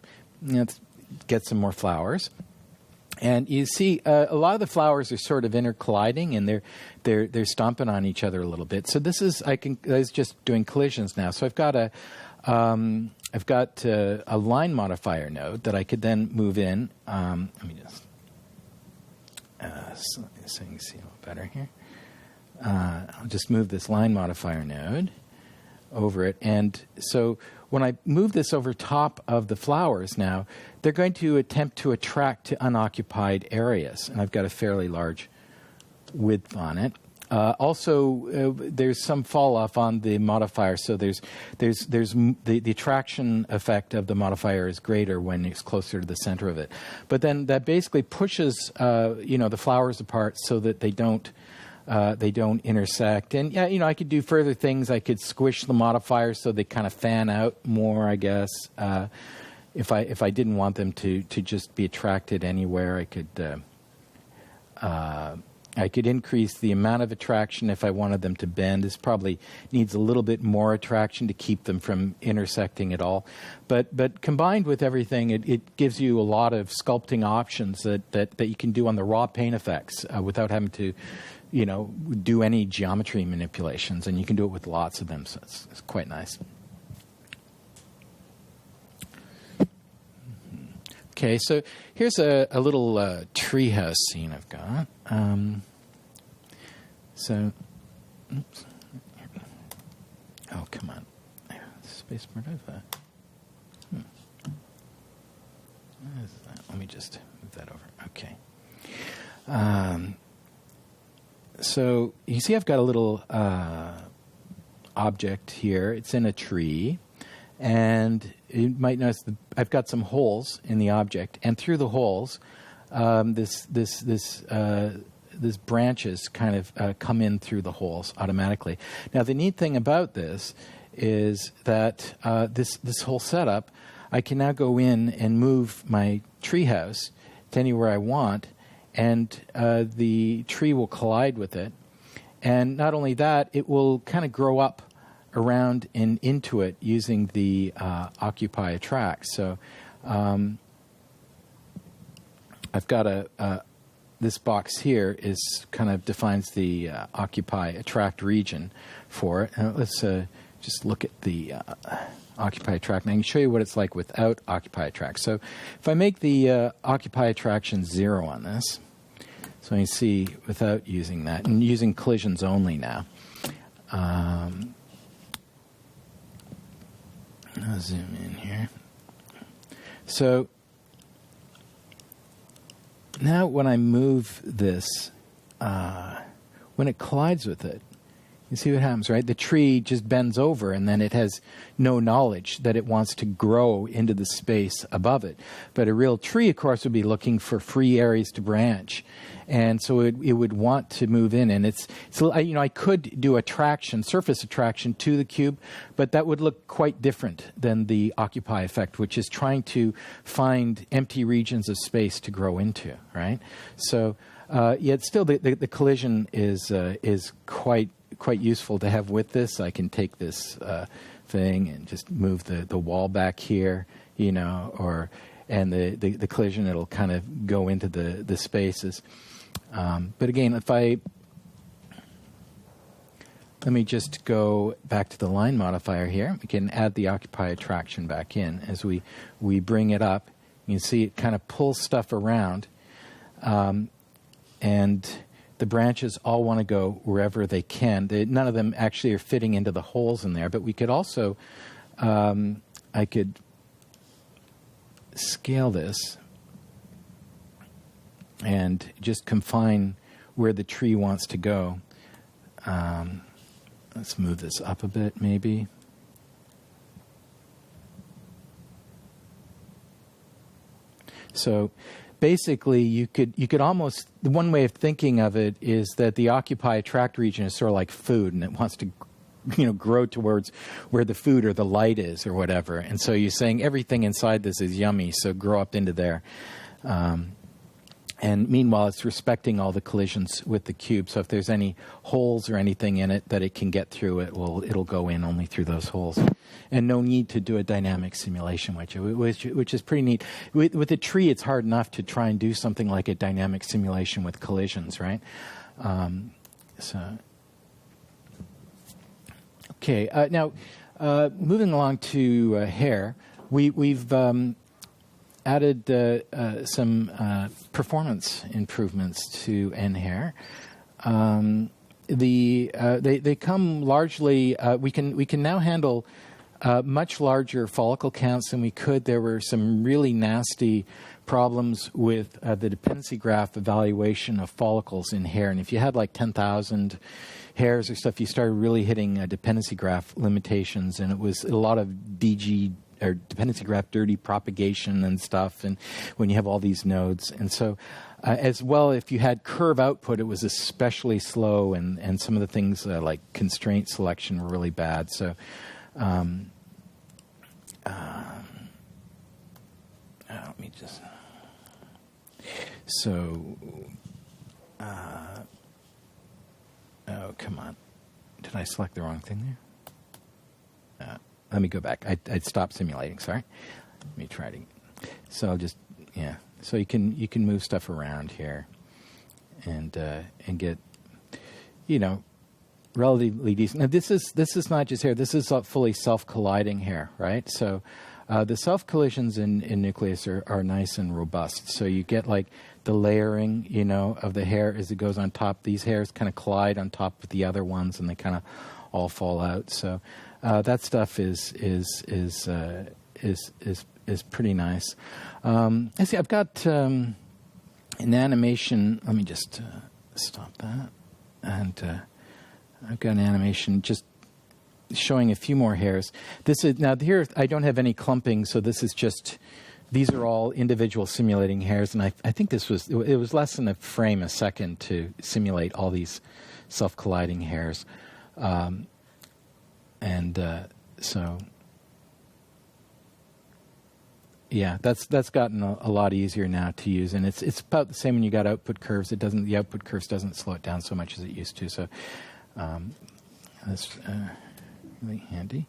some more flowers. And you see, a lot of the flowers are sort of intercolliding, and they're stomping on each other a little bit. So this is I was just doing collisions now. So I've got a line modifier node that I could then move in. Let me just so you can see a little better here. I'll just move this line modifier node over it. And so when I move this over top of the flowers now, they're going to attempt to attract to unoccupied areas. And I've got a fairly large width on it. Also, there's some fall off on the modifier, so the attraction effect of the modifier is greater when it's closer to the center of it. But then that basically pushes the flowers apart so that they don't intersect. And yeah, I could do further things. I could squish the modifiers so they kind of fan out more, I guess. If I didn't want them to just be attracted anywhere, I could increase the amount of attraction if I wanted them to bend. This probably needs a little bit more attraction to keep them from intersecting at all. But combined with everything, it gives you a lot of sculpting options that you can do on the raw paint effects without having to, do any geometry manipulations. And you can do it with lots of them, so it's quite nice. Okay, so here's a little treehouse scene I've got. Oops. Oh, come on. Space part over. What is that? Let me just move that over. Okay. So you see I've got a little object here. It's in a tree. And you might notice I've got some holes in the object, and through the holes, this branches kind of come in through the holes automatically. Now, the neat thing about this is that this whole setup, I can now go in and move my treehouse to anywhere I want, and the tree will collide with it. And not only that, it will kind of grow up around and into it using the Occupy Attract. So I've got this box here kind of defines the Occupy Attract region for it. Let's just look at the Occupy Attract. And I can show you what it's like without Occupy Attract. So if I make the Occupy Attraction 0 on this, so you see without using that, and using collisions only now. I'll zoom in here. So now when I move this, when it collides with it, you see what happens, right? The tree just bends over, and then it has no knowledge that it wants to grow into the space above it. But a real tree, of course, would be looking for free areas to branch. And so it would want to move in. And I could do surface attraction to the cube, but that would look quite different than the Occupy effect, which is trying to find empty regions of space to grow into, right? So, yet still the collision is quite useful to have with this. I can take this thing and just move the wall back here, and the collision, it'll kind of go into the spaces. But again, let me just go back to the line modifier here. We can add the Occupy Attraction back in. As we bring it up, you can see it kind of pulls stuff around, and the branches all want to go wherever they can. None of them actually are fitting into the holes in there, but we could also, I could scale this and just confine where the tree wants to go. Let's move this up a bit, maybe. So basically, you could almost, the one way of thinking of it is that the Occupy Attract region is sort of like food, and it wants to grow towards where the food or the light is or whatever. And so you're saying everything inside this is yummy, so grow up into there. And meanwhile, it's respecting all the collisions with the cube. So if there's any holes or anything in it that it can get through, it'll go in only through those holes. And no need to do a dynamic simulation, which is pretty neat. With a tree, it's hard enough to try and do something like a dynamic simulation with collisions, right? Okay, now moving along to hair, we've added some performance improvements to NHair. They come largely. We can now handle much larger follicle counts than we could. There were some really nasty problems with the dependency graph evaluation of follicles in hair. And if you had like 10,000 hairs or stuff, you started really hitting dependency graph limitations. And it was a lot of DG or dependency graph dirty propagation and stuff. And when you have all these nodes. And so as well, if you had curve output, it was especially slow. And some of the things like constraint selection were really bad. So let me just... So, oh, come on. Did I select the wrong thing there? Let me go back. I'd stopped simulating, sorry. Let me try to... So I'll just, yeah. So you can move stuff around here and get, relatively decent. Now this is not just hair. This is fully self-colliding hair, right? So the self-collisions in nucleus are nice and robust. So you get like the layering, of the hair as it goes on top. These hairs kind of collide on top of the other ones, and they kind of all fall out. So that stuff is pretty nice. I see. I've got an animation. Let me just stop that, and I've got an animation just showing a few more hairs. This is now here. I don't have any clumping, so this is just. These are all individual simulating hairs, and I think it was less than a frame a second to simulate all these self-colliding hairs, so yeah, that's gotten a lot easier now to use, and it's about the same when you got output curves. The output curves doesn't slow it down so much as it used to. So that's really handy.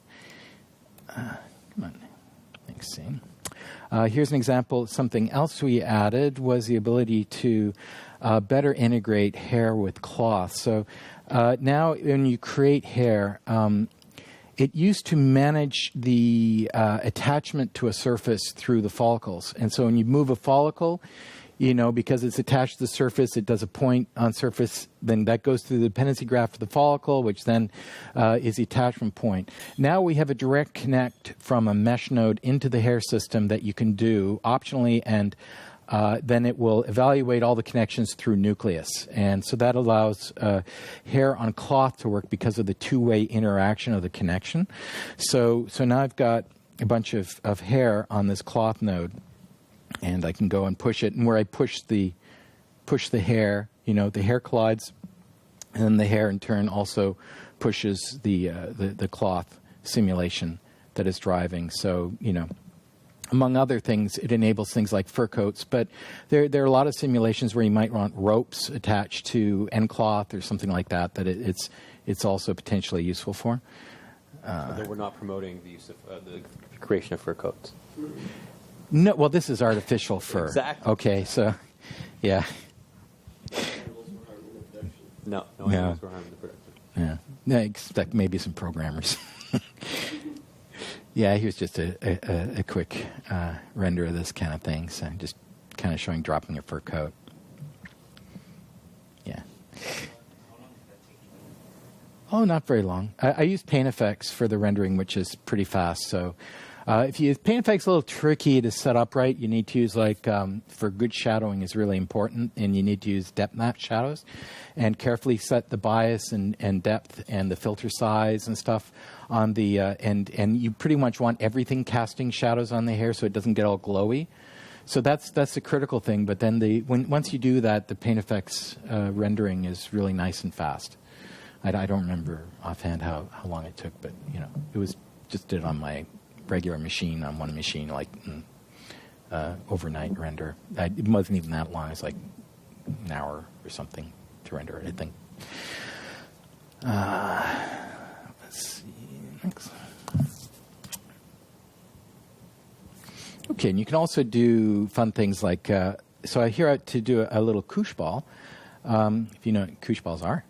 Come on, thanks, Sam. Here's an example. Something else we added was the ability to better integrate hair with cloth. So now when you create hair, it used to manage the attachment to a surface through the follicles. And so when you move a follicle, because it's attached to the surface, it does a point on surface, then that goes through the dependency graph of the follicle, which then is the attachment point. Now we have a direct connect from a mesh node into the hair system that you can do optionally, and then it will evaluate all the connections through nucleus. And so that allows hair on cloth to work because of the two-way interaction of the connection. So now I've got a bunch of hair on this cloth node, and I can go and push it. And where I push the hair, the hair collides, and then the hair in turn also pushes the cloth simulation that is driving. So, among other things, it enables things like fur coats. But there are a lot of simulations where you might want ropes attached to end cloth or something like that it's also potentially useful for. Although we're not promoting the use of the creation of fur coats. No, well, this is artificial fur. Exactly. Okay, so, yeah. No animals were harmed in the production. Yeah, I expect maybe some programmers. Yeah, here's just a quick render of this kind of thing. So just kind of showing dropping a fur coat. Yeah. Oh, not very long. I use Paint Effects for the rendering, which is pretty fast. So if you use Paint Effects, a little tricky to set up right. You need to use for good shadowing is really important, and you need to use depth map shadows, and carefully set the bias and depth and the filter size and stuff on the and you pretty much want everything casting shadows on the hair so it doesn't get all glowy. So that's the critical thing. But then once you do that, the Paint Effects rendering is really nice and fast. I don't remember offhand how long it took, but it was just did it on my regular machine, on one machine, overnight render. It wasn't even that long. It's like an hour or something to render it, I think. Let's see. Next. Okay, and you can also do fun things like, so I here to do a little couche ball. If you know what couche balls are.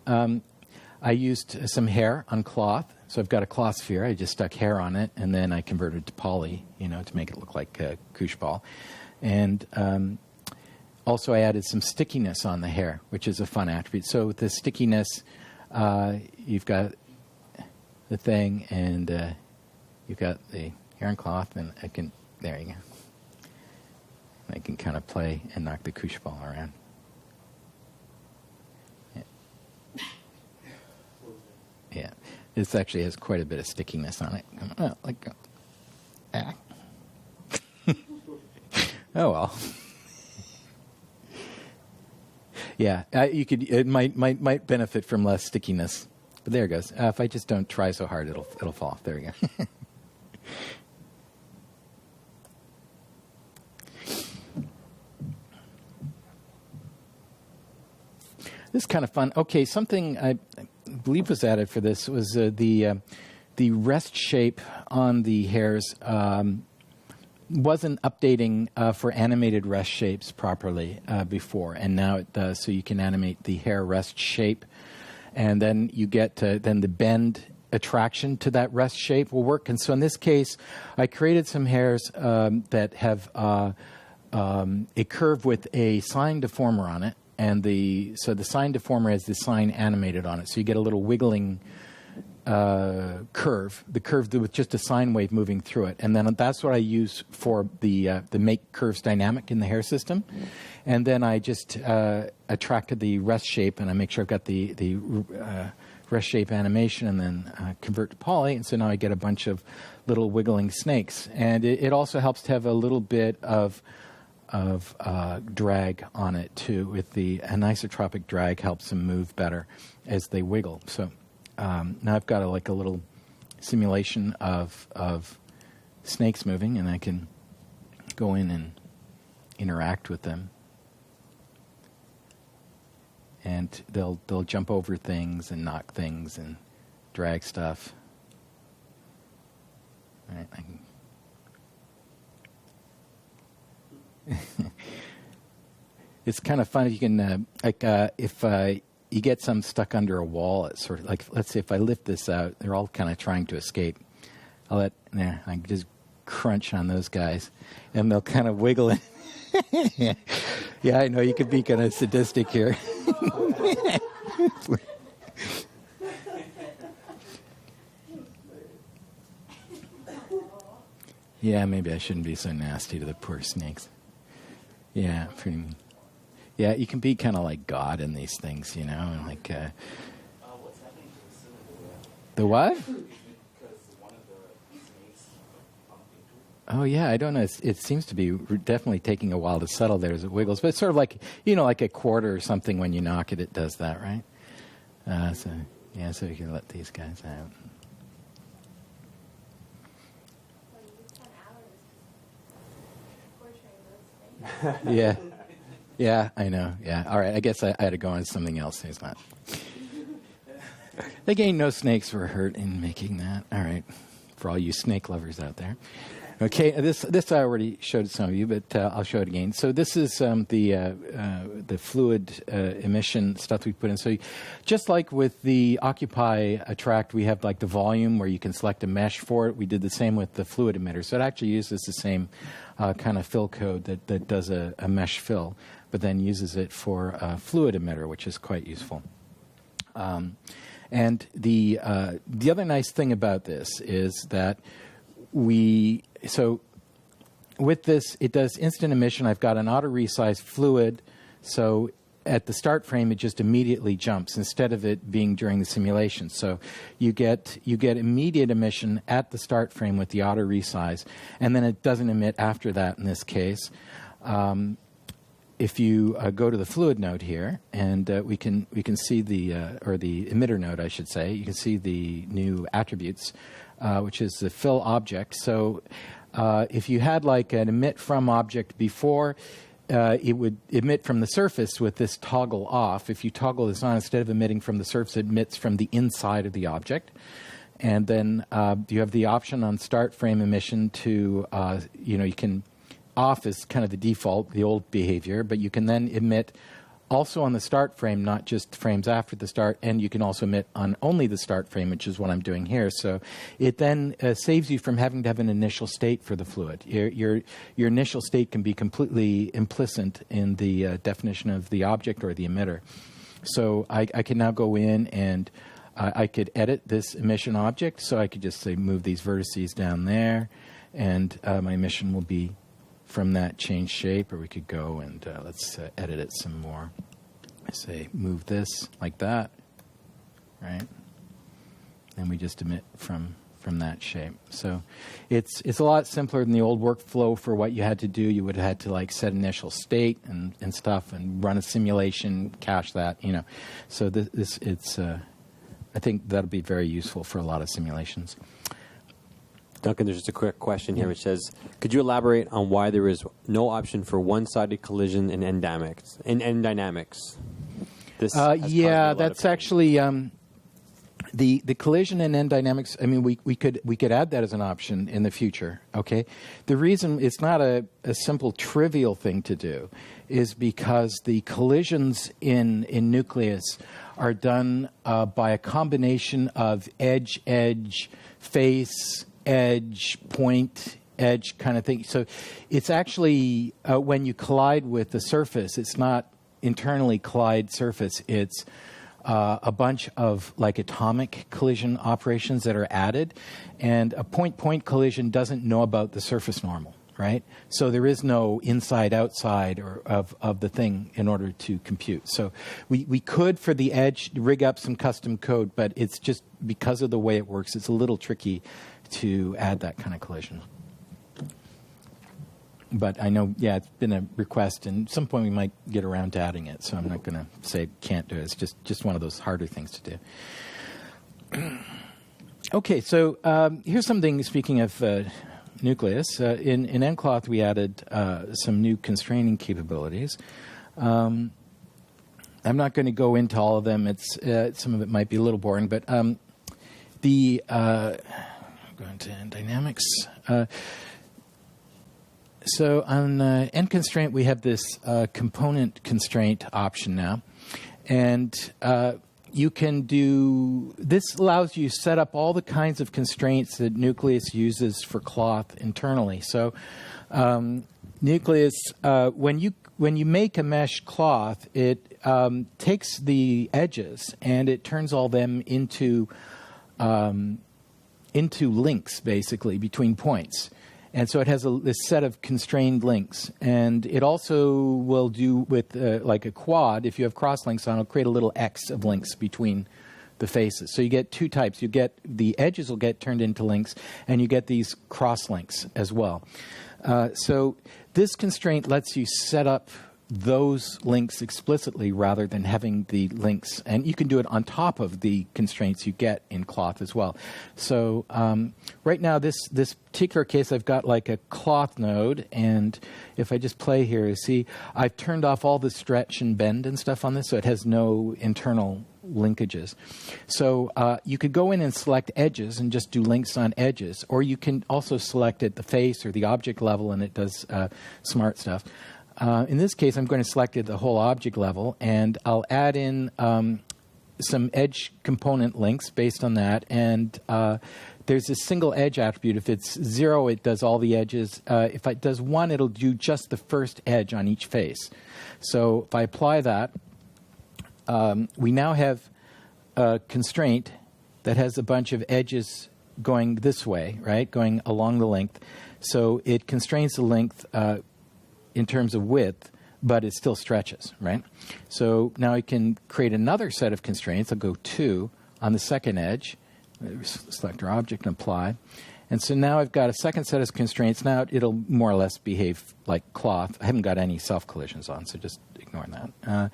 I used some hair on cloth. So I've got a cloth sphere. I just stuck hair on it, and then I converted it to poly, to make it look like a couche ball. And also I added some stickiness on the hair, which is a fun attribute. So with the stickiness, you've got the thing, and you've got the hair and cloth, and I can, there you go. I can kind of play and knock the koosh ball around. Yeah, this actually has quite a bit of stickiness on it. Oh, like, oh well. Yeah, you could. It might benefit from less stickiness. But there it goes. If I just don't try so hard, it'll fall off. There we go. This is kind of fun. Okay, something I believe was added for this was the rest shape on the hairs wasn't updating for animated rest shapes properly before, and now it does. So you can animate the hair rest shape, and then you get then the bend attraction to that rest shape will work. And so in this case, I created some hairs that have a curve with a sine deformer on it. And the sine deformer has the sine animated on it, so you get a little wiggling curve. The curve with just a sine wave moving through it, and then that's what I use for the make curves dynamic in the hair system. And then I just attracted the rest shape, and I make sure I've got the rest shape animation, and then convert to poly. And so now I get a bunch of little wiggling snakes, and it also helps to have a little bit of drag on it too. With the anisotropic drag helps them move better as they wiggle. So now I've got a little simulation of snakes moving, and I can go in and interact with them, and they'll jump over things and knock things and drag stuff. All right, I can. It's kind of fun if you can, if you get some stuck under a wall, it's sort of like, let's say if I lift this out, they're all kind of trying to escape. I can just crunch on those guys, and they'll kind of wiggle it. Yeah, I know, you could be kind of sadistic here. Yeah, maybe I shouldn't be so nasty to the poor snakes. Yeah, pretty. Yeah, you can be kind of like God in these things, you know, and like. What's happening to the cylinder? The what? Because one of the snakes bumped into it. Oh yeah, I don't know. It seems to be definitely taking a while to settle there as it wiggles, but it's sort of like like a quarter or something when you knock it, it does that, right? So you can let these guys out. Yeah, I know. Yeah, all right. I guess I had to go on to something else. It's not. Again, no snakes were hurt in making that. All right, for all you snake lovers out there. Okay, this I already showed some of you, but I'll show it again. So this is the fluid emission stuff we put in. So just like with the Occupy Attract, we have like the volume where you can select a mesh for it. We did the same with the fluid emitter. So it actually uses the same kind of fill code that does a mesh fill, but then uses it for a fluid emitter, which is quite useful. And the other nice thing about this is that so with this, it does instant emission. I've got an auto-resize fluid, so at the start frame, it just immediately jumps instead of it being during the simulation. So you get immediate emission at the start frame with the auto-resize, and then it doesn't emit after that in this case. If you go to the fluid node here, and we can see the emitter node, I should say, you can see the new attributes, which is the fill object. So if you had like an emit from object before, it would emit from the surface with this toggle off. If you toggle this on, instead of emitting from the surface, it emits from the inside of the object. And then you have the option on start frame emission to, you can off is kind of the default, the old behavior, but you can then emit also on the start frame, not just frames after the start, and you can also emit on only the start frame, which is what I'm doing here. So it then saves you from having to have an initial state for the fluid. Your initial state can be completely implicit in the definition of the object or the emitter. So I can now go in and I could edit this emission object, so I could just say move these vertices down there, and my emission will be from that change shape, or we could go and let's edit it some more. I say move this like that, right? And we just emit from that shape. So it's a lot simpler than the old workflow for what you had to do. You would have had to like set initial state and stuff and run a simulation, cache that, you know. So I think that'll be very useful for a lot of simulations. Duncan, there's just a quick question here which says, could you elaborate on why there is no option for one-sided collision in Endemics, in Endymix? This yeah, that's actually the collision in Endymix. I mean, we could add that as an option in the future. Okay, the reason it's not a simple trivial thing to do is because the collisions in Nucleus are done by a combination of edge, face, edge, point, edge kind of thing. So it's actually when you collide with the surface, it's not internally collide surface. It's a bunch of like atomic collision operations that are added, and a point-point collision doesn't know about the surface normal, right? So there is no inside-outside of the thing in order to compute. So we could, for the edge, rig up some custom code, but it's just because of the way it works, it's a little tricky to add that kind of collision. But I know, yeah, it's been a request, and at some point we might get around to adding it, so I'm not going to say can't do it. It's just one of those harder things to do. Okay, so here's something, speaking of Nucleus. In Encloth, we added some new constraining capabilities. I'm not going to go into all of them. It's some of it might be a little boring, but I'm going to Dynamics. So on end constraint, we have this component constraint option now. And you can do, this allows you to set up all the kinds of constraints that Nucleus uses for cloth internally. So Nucleus, when you make a mesh cloth, it takes the edges and it turns all them into links, basically, between points. And so it has this set of constrained links. And it also will do with like a quad, if you have cross links on, it'll create a little X of links between the faces. So you get two types. You get the edges will get turned into links, and you get these cross links as well. So this constraint lets you set up those links explicitly rather than having the links. And you can do it on top of the constraints you get in cloth as well. So right now, this particular case, I've got like a cloth node. And if I just play here, you see, I've turned off all the stretch and bend and stuff on this, so it has no internal linkages. So you could go in and select edges and just do links on edges. Or you can also select at the face or the object level, and it does smart stuff. In this case, I'm going to select it at the whole object level, and I'll add in some edge component links based on that. And there's a single edge attribute. If it's 0, it does all the edges. If it does 1, it'll do just the first edge on each face. So if I apply that, we now have a constraint that has a bunch of edges going this way, right, going along the length. So it constrains the length in terms of width, but it still stretches, right? So now I can create another set of constraints. I'll go 2 on the second edge, select our object and apply. And so now I've got a second set of constraints. Now it'll more or less behave like cloth. I haven't got any self-collisions on, so just ignore that.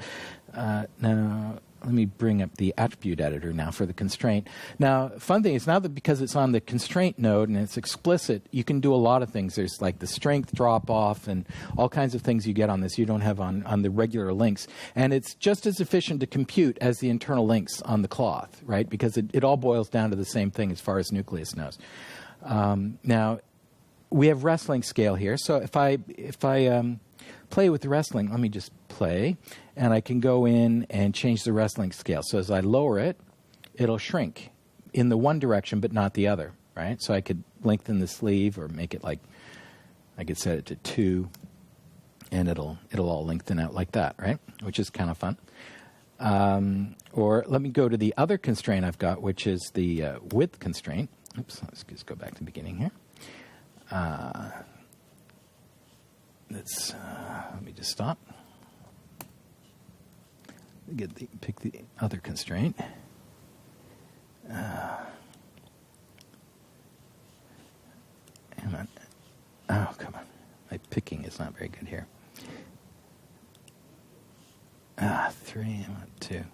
Now, let me bring up the attribute editor now for the constraint. Now, fun thing is now that because it's on the constraint node and it's explicit, you can do a lot of things. There's like the strength drop-off and all kinds of things you get on this you don't have on the regular links. And it's just as efficient to compute as the internal links on the cloth, right? Because it all boils down to the same thing as far as Nucleus knows. Now, we have wrestling scale here. So if I play with the wrestling, let me just play, and I can go in and change the wrestling scale. So as I lower it, it'll shrink in the one direction but not the other, right? So I could lengthen the sleeve or make it like, I could set it to 2, and it'll all lengthen out like that, right? Which is kind of fun. Or let me go to the other constraint I've got, which is the width constraint. Oops, let's just go back to the beginning here. Let me just stop. Pick the other constraint. Hang on. Oh, come on. My picking is not very good here. 3, I want 2.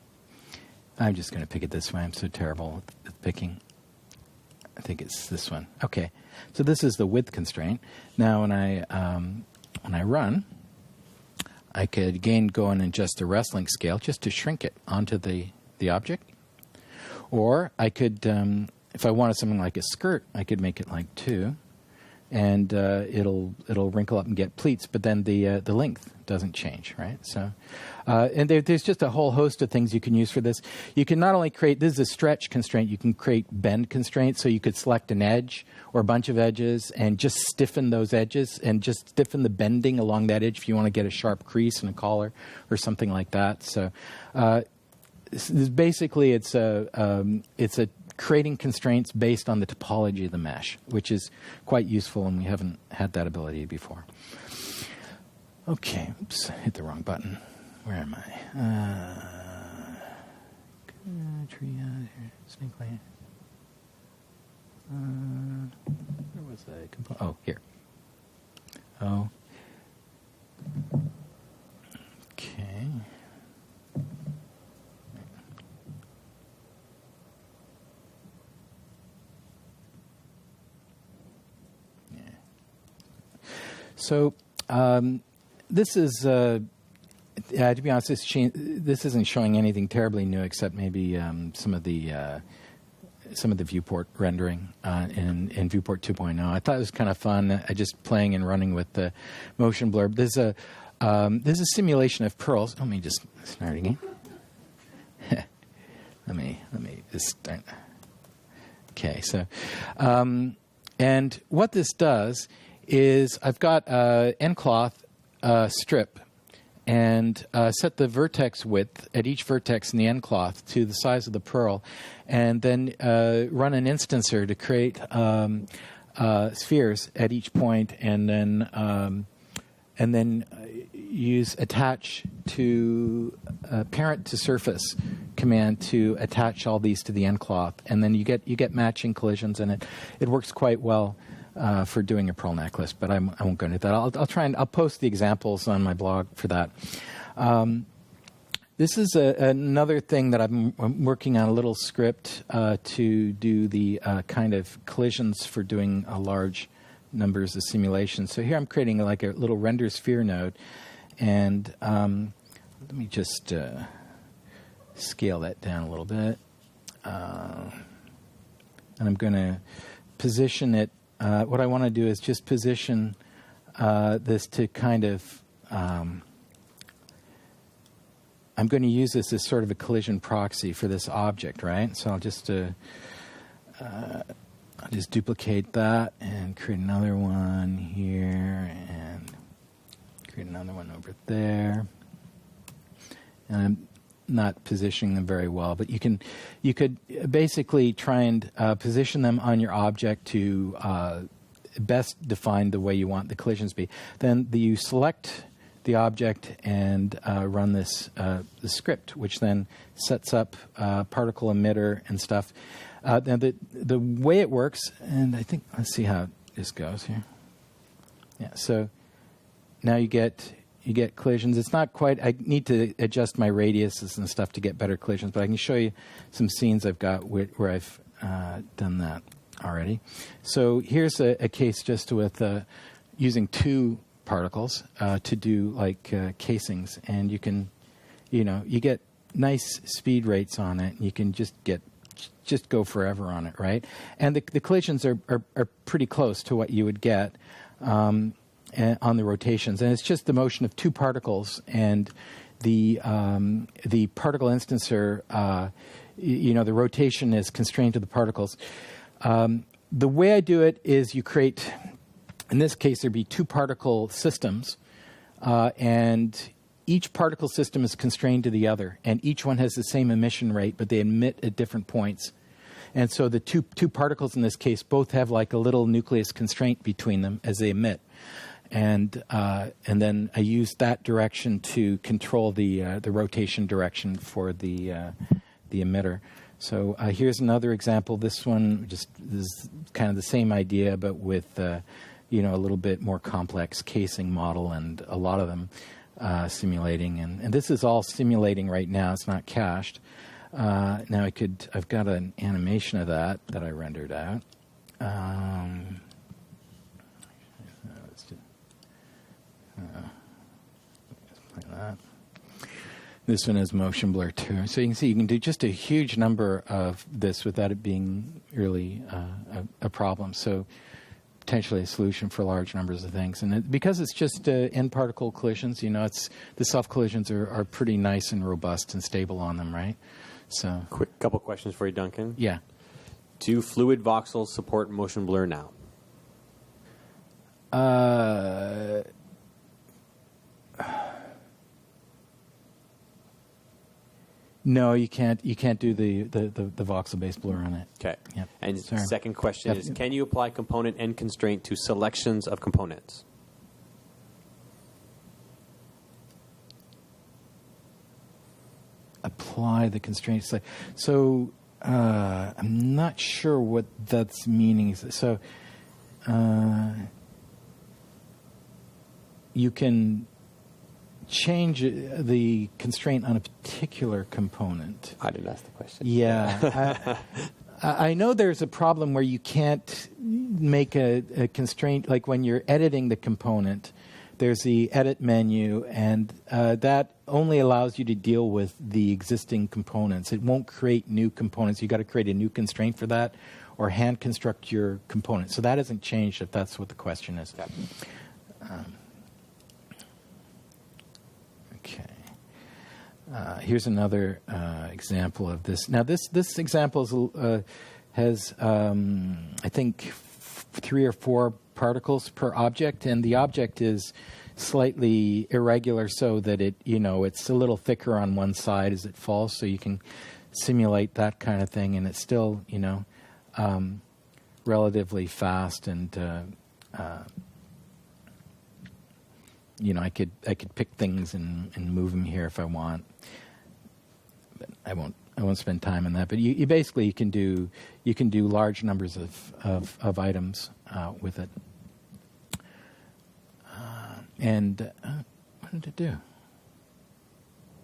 I'm just going to pick it this way. I'm so terrible with picking. I think it's this one. Okay. So this is the width constraint. Now when I run, I could again go in and adjust the wrestling scale just to shrink it onto the object. Or I could, if I wanted something like a skirt, I could make it like 2. And it'll wrinkle up and get pleats, but then the length doesn't change, right? So, and there's just a whole host of things you can use for this. You can not only create, this is a stretch constraint, you can create bend constraints, so you could select an edge or a bunch of edges and just stiffen those edges and just stiffen the bending along that edge if you want to get a sharp crease in a collar or something like that. So, basically, it's a creating constraints based on the topology of the mesh, which is quite useful, and we haven't had that ability before. Okay, oops, hit the wrong button. Where am I? Treehouse here, snake layer. Where was I? Oh, here. Oh. Okay. So this is, to be honest, this isn't showing anything terribly new, except maybe some of the viewport rendering in viewport 2.0. I thought it was kind of fun, just playing and running with the motion blur. There's a simulation of pearls. Let me just start again. let me just start. Okay, so and what this does is I've got end cloth strip and set the vertex width at each vertex in the end cloth to the size of the pearl, and then run an instancer to create spheres at each point, and then use attach to parent to surface command to attach all these to the end cloth, and then you get matching collisions, and it works quite well for doing a pearl necklace, but I won't go into that. I'll post the examples on my blog for that. This is another thing that I'm working on, a little script to do the kind of collisions for doing large numbers of simulations. So here I'm creating like a little render sphere node, and let me just scale that down a little bit. And I'm going to position it. What I want to do is just position this to kind of, I'm going to use this as sort of a collision proxy for this object, right? So I'll just duplicate that and create another one here and create another one over there. And I'm not positioning them very well, but you could basically try and position them on your object to best define the way you want the collisions to be. Then you select the object and run this the script, which then sets up particle emitter and stuff. Now the way it works, and I think, let's see how this goes here. Yeah, so now you get collisions. It's not quite, I need to adjust my radiuses and stuff to get better collisions, but I can show you some scenes I've got where I've done that already. So here's a case just with using 2 particles to do like casings, and you can, you get nice speed rates on it, and you can just go forever on it, right? And the collisions are pretty close to what you would get on the rotations, and it's just the motion of 2 particles, and the particle instancer, the rotation is constrained to the particles. The way I do it is you create, in this case, there'd be 2 particle systems, and each particle system is constrained to the other, and each one has the same emission rate, but they emit at different points. And so the two particles in this case both have like a little nucleus constraint between them as they emit. And then I use that direction to control the rotation direction for the emitter. So here's another example. This one just is kind of the same idea, but with a little bit more complex casing model and a lot of them simulating. And this is all simulating right now. It's not cached. Now I've got an animation of that I rendered out. That. This one is motion blur too. So you can see you can do just a huge number of this without it being really a problem. So potentially a solution for large numbers of things. And because it's just end particle collisions, the self collisions are pretty nice and robust and stable on them, right? So quick couple questions for you, Duncan. Yeah. Do fluid voxels support motion blur now? No, you can't. You can't do the voxel-based blur on it. Okay. Yep. And Sorry. second question is: can you apply component end constraint to selections of components? Apply the constraints. So I'm not sure what that's meaning. So you can change the constraint on a particular component. I didn't ask the question. Yeah. I know there's a problem where you can't make a constraint, like when you're editing the component, there's the edit menu, and that only allows you to deal with the existing components. It won't create new components. You've got to create a new constraint for that or hand construct your component. So that hasn't changed, if that's what the question is. Okay. Here's another example of this. Now, this example has, I think, 3 or 4 particles per object, and the object is slightly irregular so that it's a little thicker on one side as it falls, so you can simulate that kind of thing, and it's still, relatively fast and I could pick things and move them here if I want, but I won't spend time on that. But you basically can do large numbers of items with it. What did it do?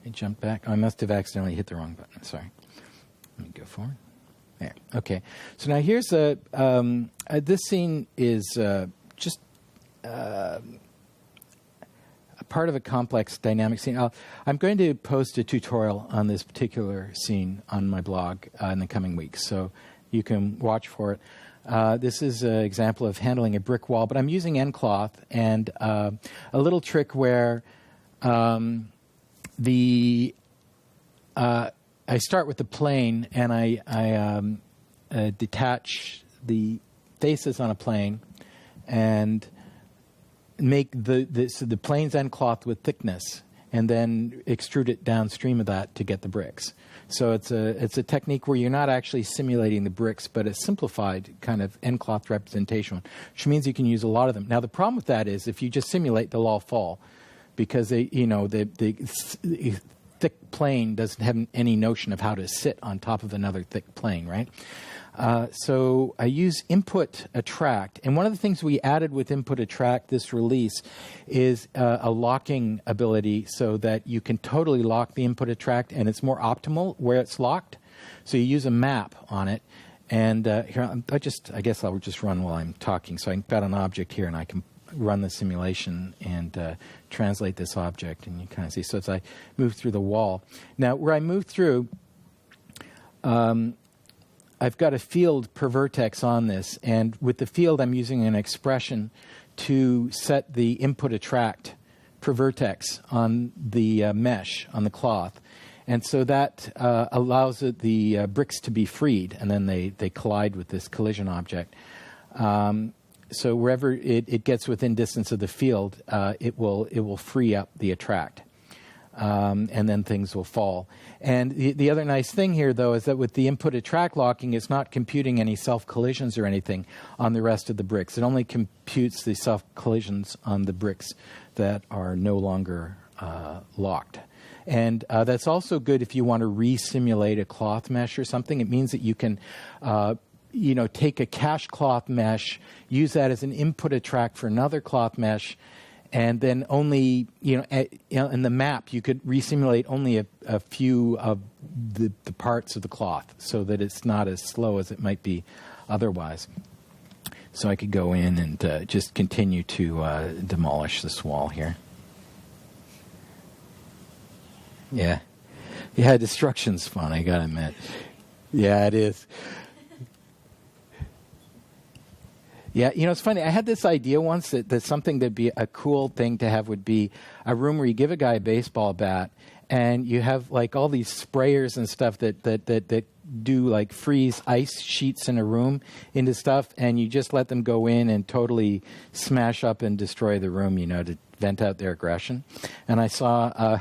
It jumped back. Oh, I must have accidentally hit the wrong button. Sorry. Let me go forward. There. Okay. So now here's this scene is just part of a complex dynamic scene. I'm going to post a tutorial on this particular scene on my blog in the coming weeks, so you can watch for it. This is an example of handling a brick wall, but I'm using end cloth and a little trick where I start with the plane and I detach the faces on a plane and make the plane's end cloth with thickness, and then extrude it downstream of that to get the bricks. So it's a technique where you're not actually simulating the bricks, but a simplified kind of end cloth representation, which means you can use a lot of them. Now the problem with that is if you just simulate, they'll all fall, because the thick plane doesn't have any notion of how to sit on top of another thick plane, right? So I use input attract, and one of the things we added with input attract this release is a locking ability, so that you can totally lock the input attract, and it's more optimal where it's locked. So you use a map on it, and here I guess I'll just run while I'm talking. So I've got an object here, and I can run the simulation and translate this object, and you kind of see. So as I move through the wall, now where I move through. I've got a field per vertex on this, and with the field I'm using an expression to set the input attract per vertex on the mesh, on the cloth. And so that allows the bricks to be freed, and then they collide with this collision object. So wherever it gets within distance of the field, it will free up the attract. and then things will fall. And the other nice thing here, though, is that with the input attract locking, it's not computing any self-collisions or anything on the rest of the bricks. It only computes the self-collisions on the bricks that are no longer locked. And that's also good if you want to re-simulate a cloth mesh or something. It means that you can take a cache cloth mesh, use that as an input attract for another cloth mesh, and then only, in the map, you could resimulate only a few of the parts of the cloth so that it's not as slow as it might be otherwise. So I could go in and just continue to demolish this wall here. Yeah. Yeah, destruction's fun, I gotta admit. Yeah, it is. Yeah, it's funny. I had this idea once that something that'd be a cool thing to have would be a room where you give a guy a baseball bat and you have like all these sprayers and stuff that do like freeze ice sheets in a room into stuff, and you just let them go in and totally smash up and destroy the room, to vent out their aggression. And I saw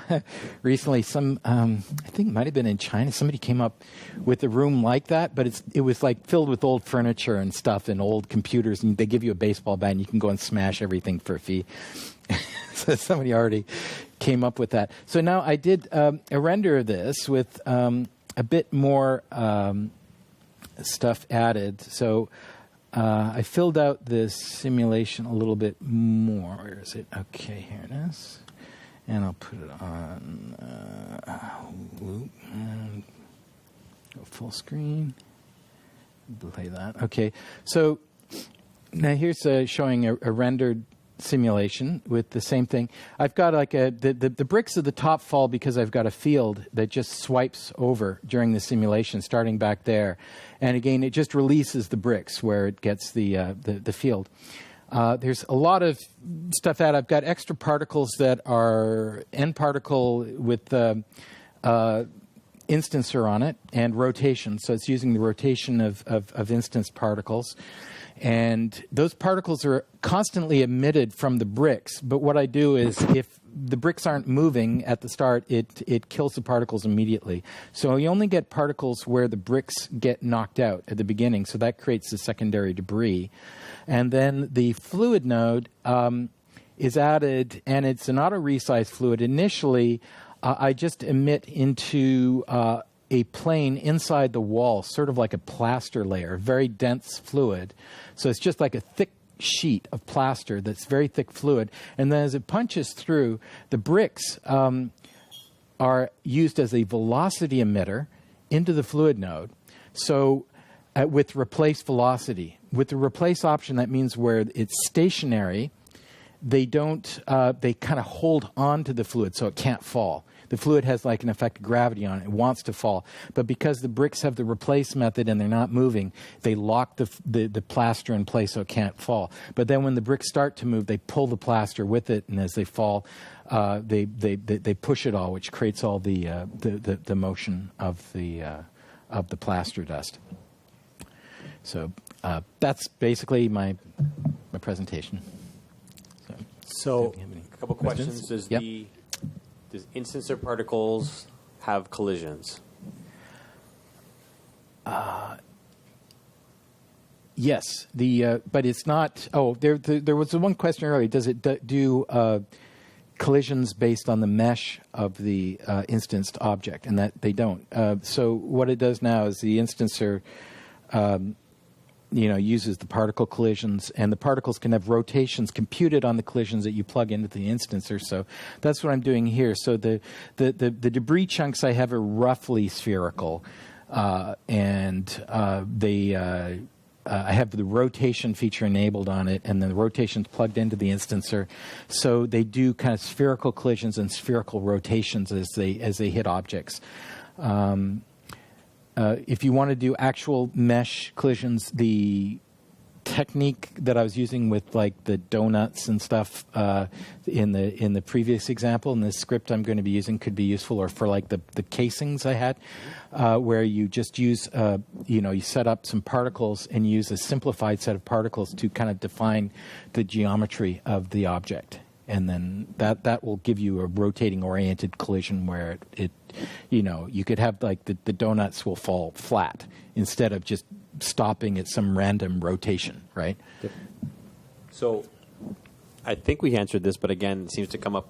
recently some, I think it might have been in China, somebody came up with a room like that, but it was like filled with old furniture and stuff and old computers, and they give you a baseball bat and you can go and smash everything for a fee. So somebody already came up with that. So now I did a render of this with a bit more stuff added. So I filled out this simulation a little bit more. Where is it? Okay, here it is. And I'll put it on loop and go full screen. Play that. Okay, so now here's showing a rendered simulation with the same thing. I've got like the bricks of the top fall because I've got a field that just swipes over during the simulation, starting back there, and again it just releases the bricks where it gets the field. There's a lot of stuff that I've got extra particles that are end particle with instancer on it and rotation, so it's using the rotation of instance particles. And those particles are constantly emitted from the bricks. But what I do is if the bricks aren't moving at the start, it kills the particles immediately. So you only get particles where the bricks get knocked out at the beginning. So that creates the secondary debris. And then the fluid node is added, and it's an auto-resize fluid. Initially, I just emit into a plane inside the wall, sort of like a plaster layer, very dense fluid. So it's just like a thick sheet of plaster that's very thick fluid. And then as it punches through, the bricks are used as a velocity emitter into the fluid node. So with replace velocity. With the replace option, that means where it's stationary, they don't, they kind of hold on to the fluid so it can't fall. The fluid has like an effect of gravity on it. It wants to fall. But because the bricks have the replace method and they're not moving, they lock the plaster in place so it can't fall. But then when the bricks start to move, they pull the plaster with it, and as they fall, they push it all, which creates all the motion of the plaster dust. So that's basically my presentation. So a couple questions. Does instancer particles have collisions? Yes, but it's not. Oh, there was one question earlier. Does it do collisions based on the mesh of the instanced object? And that they don't. So what it does now is the instancer, uses the particle collisions, and the particles can have rotations computed on the collisions that you plug into the instancer. So that's what I'm doing here. So the debris chunks I have are roughly spherical, and I have the rotation feature enabled on it, and then the rotation's plugged into the instancer. So they do kind of spherical collisions and spherical rotations as they hit objects. If you want to do actual mesh collisions, the technique that I was using with like the donuts and stuff in the previous example, and the script I'm going to be using could be useful, or for like the casings I had, where you just use you set up some particles and use a simplified set of particles to kind of define the geometry of the object. And then that will give you a rotating oriented collision where you could have like the donuts will fall flat instead of just stopping at some random rotation, right? Yep. So I think we answered this, but again, it seems to come up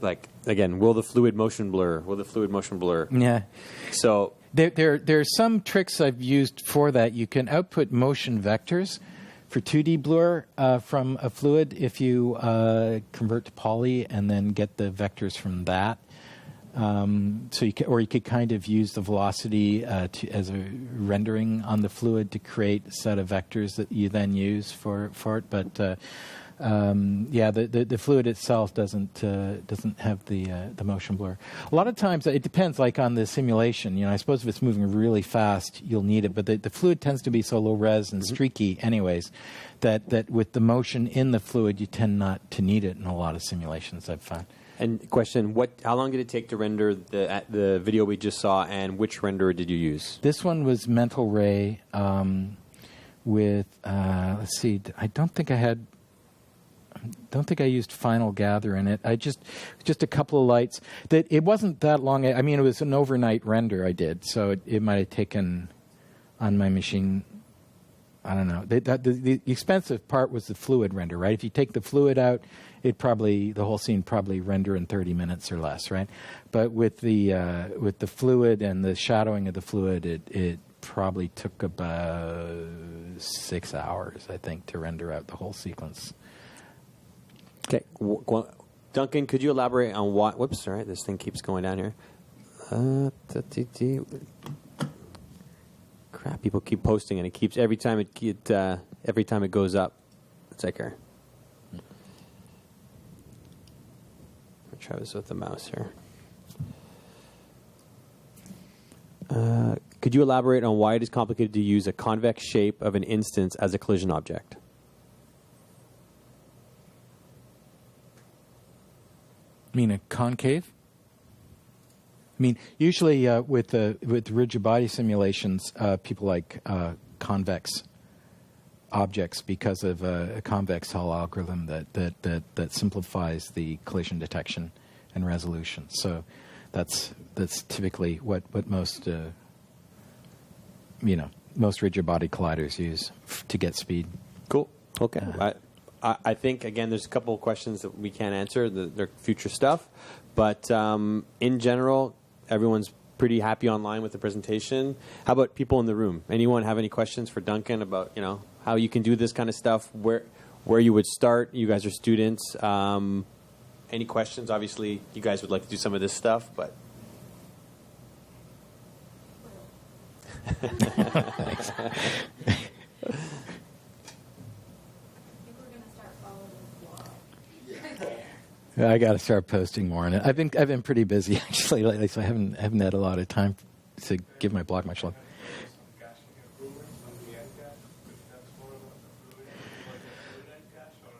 like, again, will the fluid motion blur? Will the fluid motion blur? Yeah. So there's some tricks I've used for that. You can output motion vectors for 2D blur from a fluid if you convert to poly and then get the vectors from that. So you could kind of use the velocity as a rendering on the fluid to create a set of vectors that you then use for it. But the fluid itself doesn't have the motion blur. A lot of times it depends, like on the simulation. I suppose if it's moving really fast, you'll need it. But the fluid tends to be so low res and streaky, anyways, that with the motion in the fluid, you tend not to need it in a lot of simulations, I've found. And question: how long did it take to render the video we just saw, and which renderer did you use? This one was Mental Ray with let's see. I don't think I used Final Gather in it. I just a couple of lights. That it wasn't that long. I mean, it was an overnight render I did, so it might have taken on my machine. I don't know. The expensive part was the fluid render, right? If you take the fluid out, the whole scene probably render in 30 minutes or less, right? But with the fluid and the shadowing of the fluid, it probably took about 6 hours, I think, to render out the whole sequence. Okay, Duncan, could you elaborate on what? Whoops, all right, this thing keeps going down here. Crap! People keep posting, and it keeps every time it goes up. It's like here. I'll try this with the mouse here. Could you elaborate on why it is complicated to use a convex shape of an instance as a collision object? You mean a concave? I mean, usually with rigid body simulations, people like convex objects because of a convex Hall algorithm that simplifies the collision detection and resolution. So that's typically what most most rigid body colliders use to get speed. Cool. Okay. I think, again, there's a couple of questions that we can't answer. They're future stuff. But in general, everyone's pretty happy online with the presentation. How about people in the room? Anyone have any questions for Duncan about, how you can do this kind of stuff, where you would start? You guys are students. Any questions? Obviously, you guys would like to do some of this stuff, but... Thanks. I got to start posting more on it. I've been pretty busy actually lately, so I haven't had a lot of time to give my blog much love.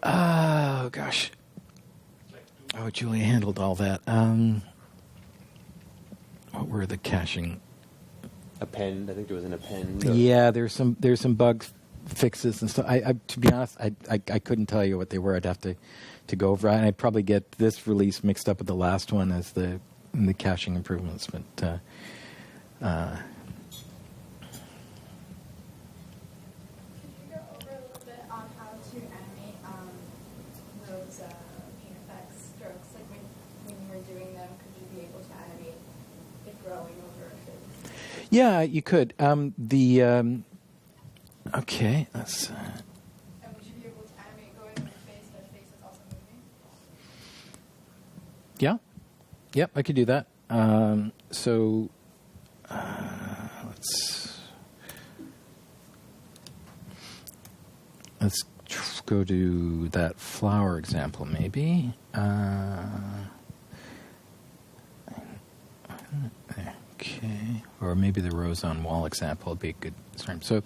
Oh gosh. Oh, Julia handled all that. What were the caching? Append. I think there was an append. Yeah, there's some bug fixes and stuff. I to be honest, I couldn't tell you what they were. I'd have to go over, and I'd probably get this release mixed up with the last one as the caching improvements. But Could you go over a little bit on how to animate those paint effects strokes? Like when you were doing them, could you be able to animate it growing over a face? yeah, you could. Okay, let's. And would you be able to animate going over the face, but the face is also moving? Yeah. Yep, I could do that. Let's go to that flower example, maybe. Okay, or maybe the rose on wall example would be a good start. So,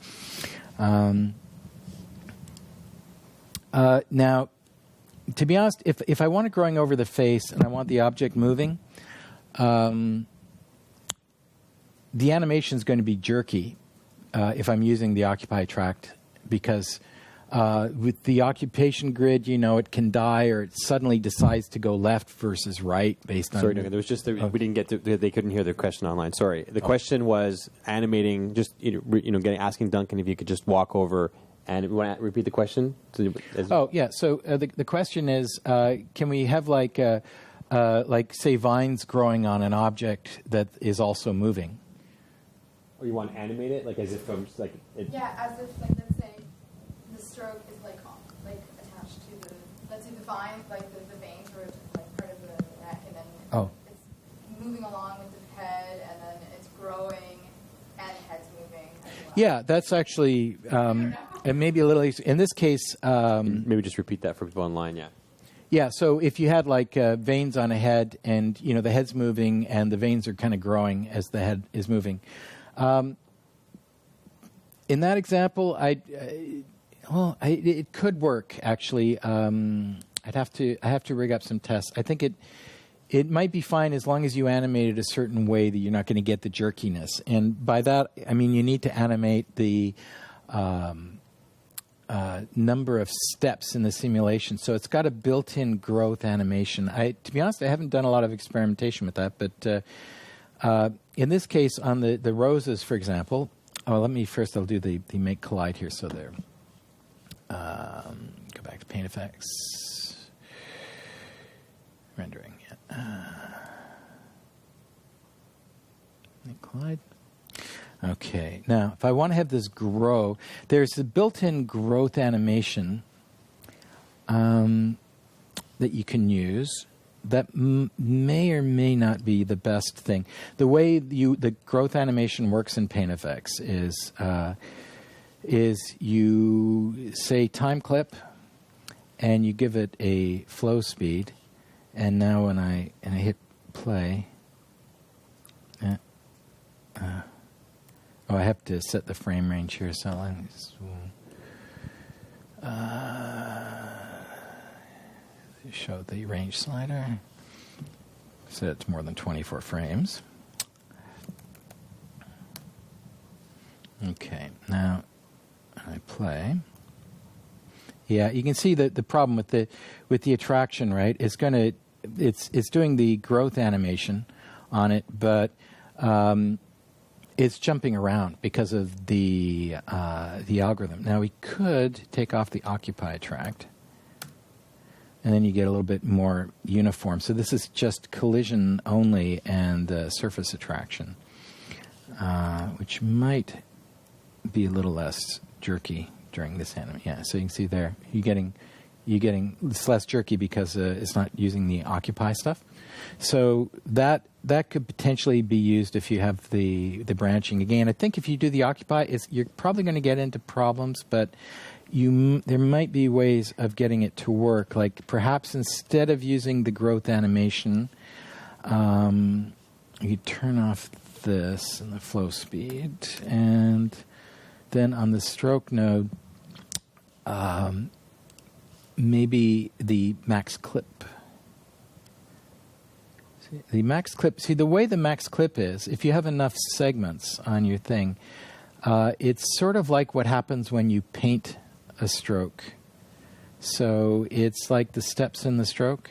now, to be honest, if I want it growing over the face and I want the object moving, the animation is going to be jerky if I'm using the occupy tract because With the occupation grid, it can die or it suddenly decides to go left versus right based on... Sorry, Duncan, there was just we didn't get to. They couldn't hear the question online. Sorry, the question was animating. Just asking Duncan if you could just walk over and you want to repeat the question. So the question is, can we have like say vines growing on an object that is also moving? Or you want to animate it like as if from like. Yeah, as if like let's say the stroke is like attached to the let's say the vine like the veins are like part of the neck and then it's moving along with the head and then it's growing and the head's moving as well. Yeah, that's actually and maybe a little in this case. Maybe just repeat that for people online. Yeah. Yeah, so if you had like veins on a head and the head's moving and the veins are kind of growing as the head is moving. In that example, it could work actually. I have to rig up some tests. I think it might be fine as long as you animate it a certain way that you're not going to get the jerkiness. And by that, I mean you need to animate the number of steps in the simulation. So it's got a built-in growth animation. To be honest, I haven't done a lot of experimentation with that, but in this case, on the roses, for example, I'll do the make collide here. So there. Go back to Paint Effects. Rendering. Make collide. Okay. Now, if I want to have this grow, there's a built-in growth animation that you can use. That may or may not be the best thing. The way the growth animation works in Paint Effects is you say time clip, and you give it a flow speed, and now when I hit play, I have to set the frame range here. So let me show the range slider. Set it to more than 24 frames. Okay, now I play. Yeah, you can see the problem with the attraction, right? It's doing the growth animation on it, but it's jumping around because of the algorithm. Now we could take off the occupy attract. And then you get a little bit more uniform. So this is just collision only and surface attraction, which might be a little less jerky during this anime. Yeah, so you can see there, you're getting it's less jerky because it's not using the occupy stuff. So that could potentially be used if you have the branching. Again, I think if you do the occupy, you're probably going to get into problems, but there might be ways of getting it to work. Like perhaps instead of using the growth animation, you turn off this and the flow speed, and then on the stroke node, maybe the max clip. The max clip. See, the way the max clip is, if you have enough segments on your thing, it's sort of like what happens when you paint a stroke. So it's like the steps in the stroke.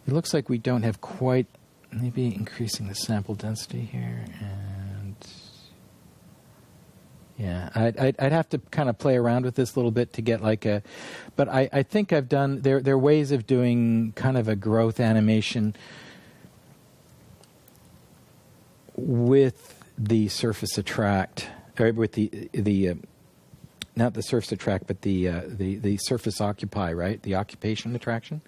It looks like we don't have quite, maybe increasing the sample density here. And yeah, I'd have to kind of play around with this a little bit to get like a, but I think I've done, there are ways of doing kind of a growth animation with the surface attract, or with the not the surface attract, but the surface occupy, right? The occupation attraction.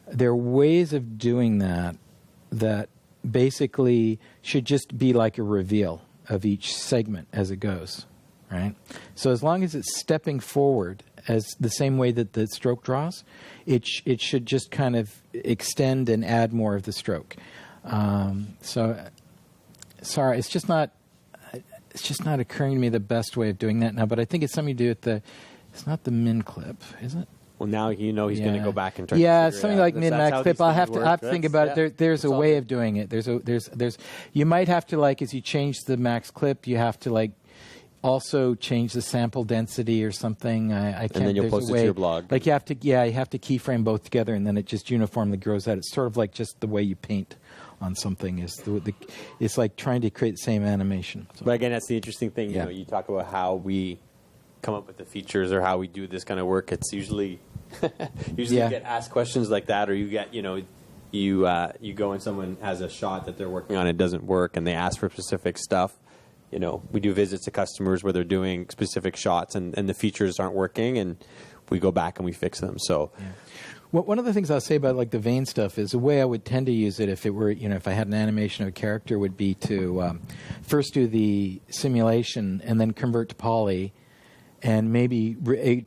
There are ways of doing that basically should just be like a reveal of each segment as it goes, right? So as long as it's stepping forward as the same way that the stroke draws, it should just kind of extend and add more of the stroke. So sorry, it's just not occurring to me the best way of doing that now, but I think it's something to do with it's not the min clip, is it? Well, now he's going to go back and try. Yeah, to something like min max clip. I'll have to think about it. There's a way of doing it. There's you might have to, like, as you change the max clip, you have to, like, also change the sample density or something. I can't. And then you'll there's a post it to way- your blog. Like you have to keyframe both together, and then it just uniformly grows out. It's sort of like just the way you paint on something. It's like trying to create the same animation. So. But again, that's the interesting thing. Yeah. You talk about how we come up with the features or how we do this kind of work. It's usually you get asked questions like that, or you get you go and someone has a shot that they're working on, it doesn't work, and they ask for specific stuff. We do visits to customers where they're doing specific shots and the features aren't working, and we go back and we fix them. So, Well, one of the things I'll say about like the vein stuff is the way I would tend to use it if it were, if I had an animation of a character would be to first do the simulation and then convert to poly, and maybe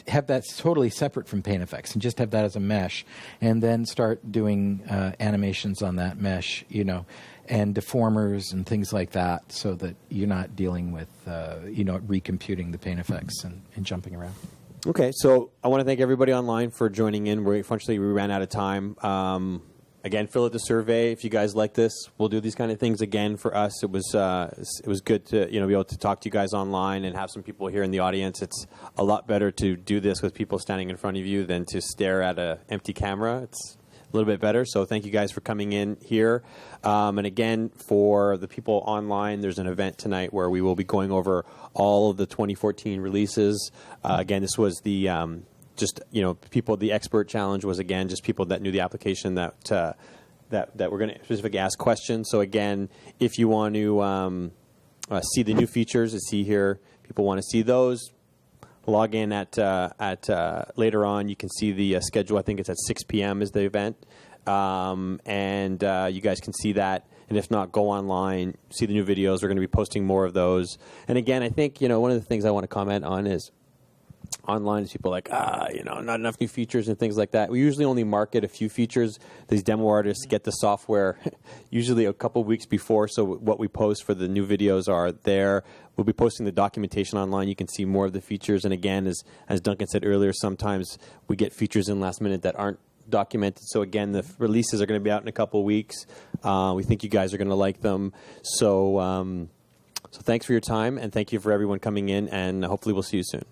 have that totally separate from Paint Effects and just have that as a mesh, and then start doing animations on that mesh, and deformers and things like that, so that you're not dealing with, recomputing the Paint Effects and jumping around. okay, so I want to thank everybody online for joining in. Unfortunately, we ran out of time. Again, fill out the survey if you guys like this. We'll do these kind of things again. For us, it was good to be able to talk to you guys online and have some people here in the audience. It's a lot better to do this with people standing in front of you than to stare at an empty camera. It's a little bit better. So thank you guys for coming in here. And again, for the people online, there's an event tonight where we will be going over all of the 2014 releases. Again, this was the people. The expert challenge was again just people that knew the application that we're going to specifically ask questions. So again, if you want to see the new features, see here, people want to see those. Log in at later on. You can see the schedule. I think it's at 6 p.m. is the event, and you guys can see that. And if not, go online, see the new videos. We're going to be posting more of those. And again, I think one of the things I want to comment on is online is people like not enough new features and things like that. We usually only market a few features. These demo artists get the software usually a couple weeks before, so what we post for the new videos are there. We'll be posting the documentation online. You can see more of the features. And again, as Duncan said earlier, sometimes we get features in last minute that aren't documented. So again, the releases are going to be out in a couple weeks. We think you guys are going to like them. So thanks for your time, and thank you for everyone coming in, and hopefully we'll see you soon.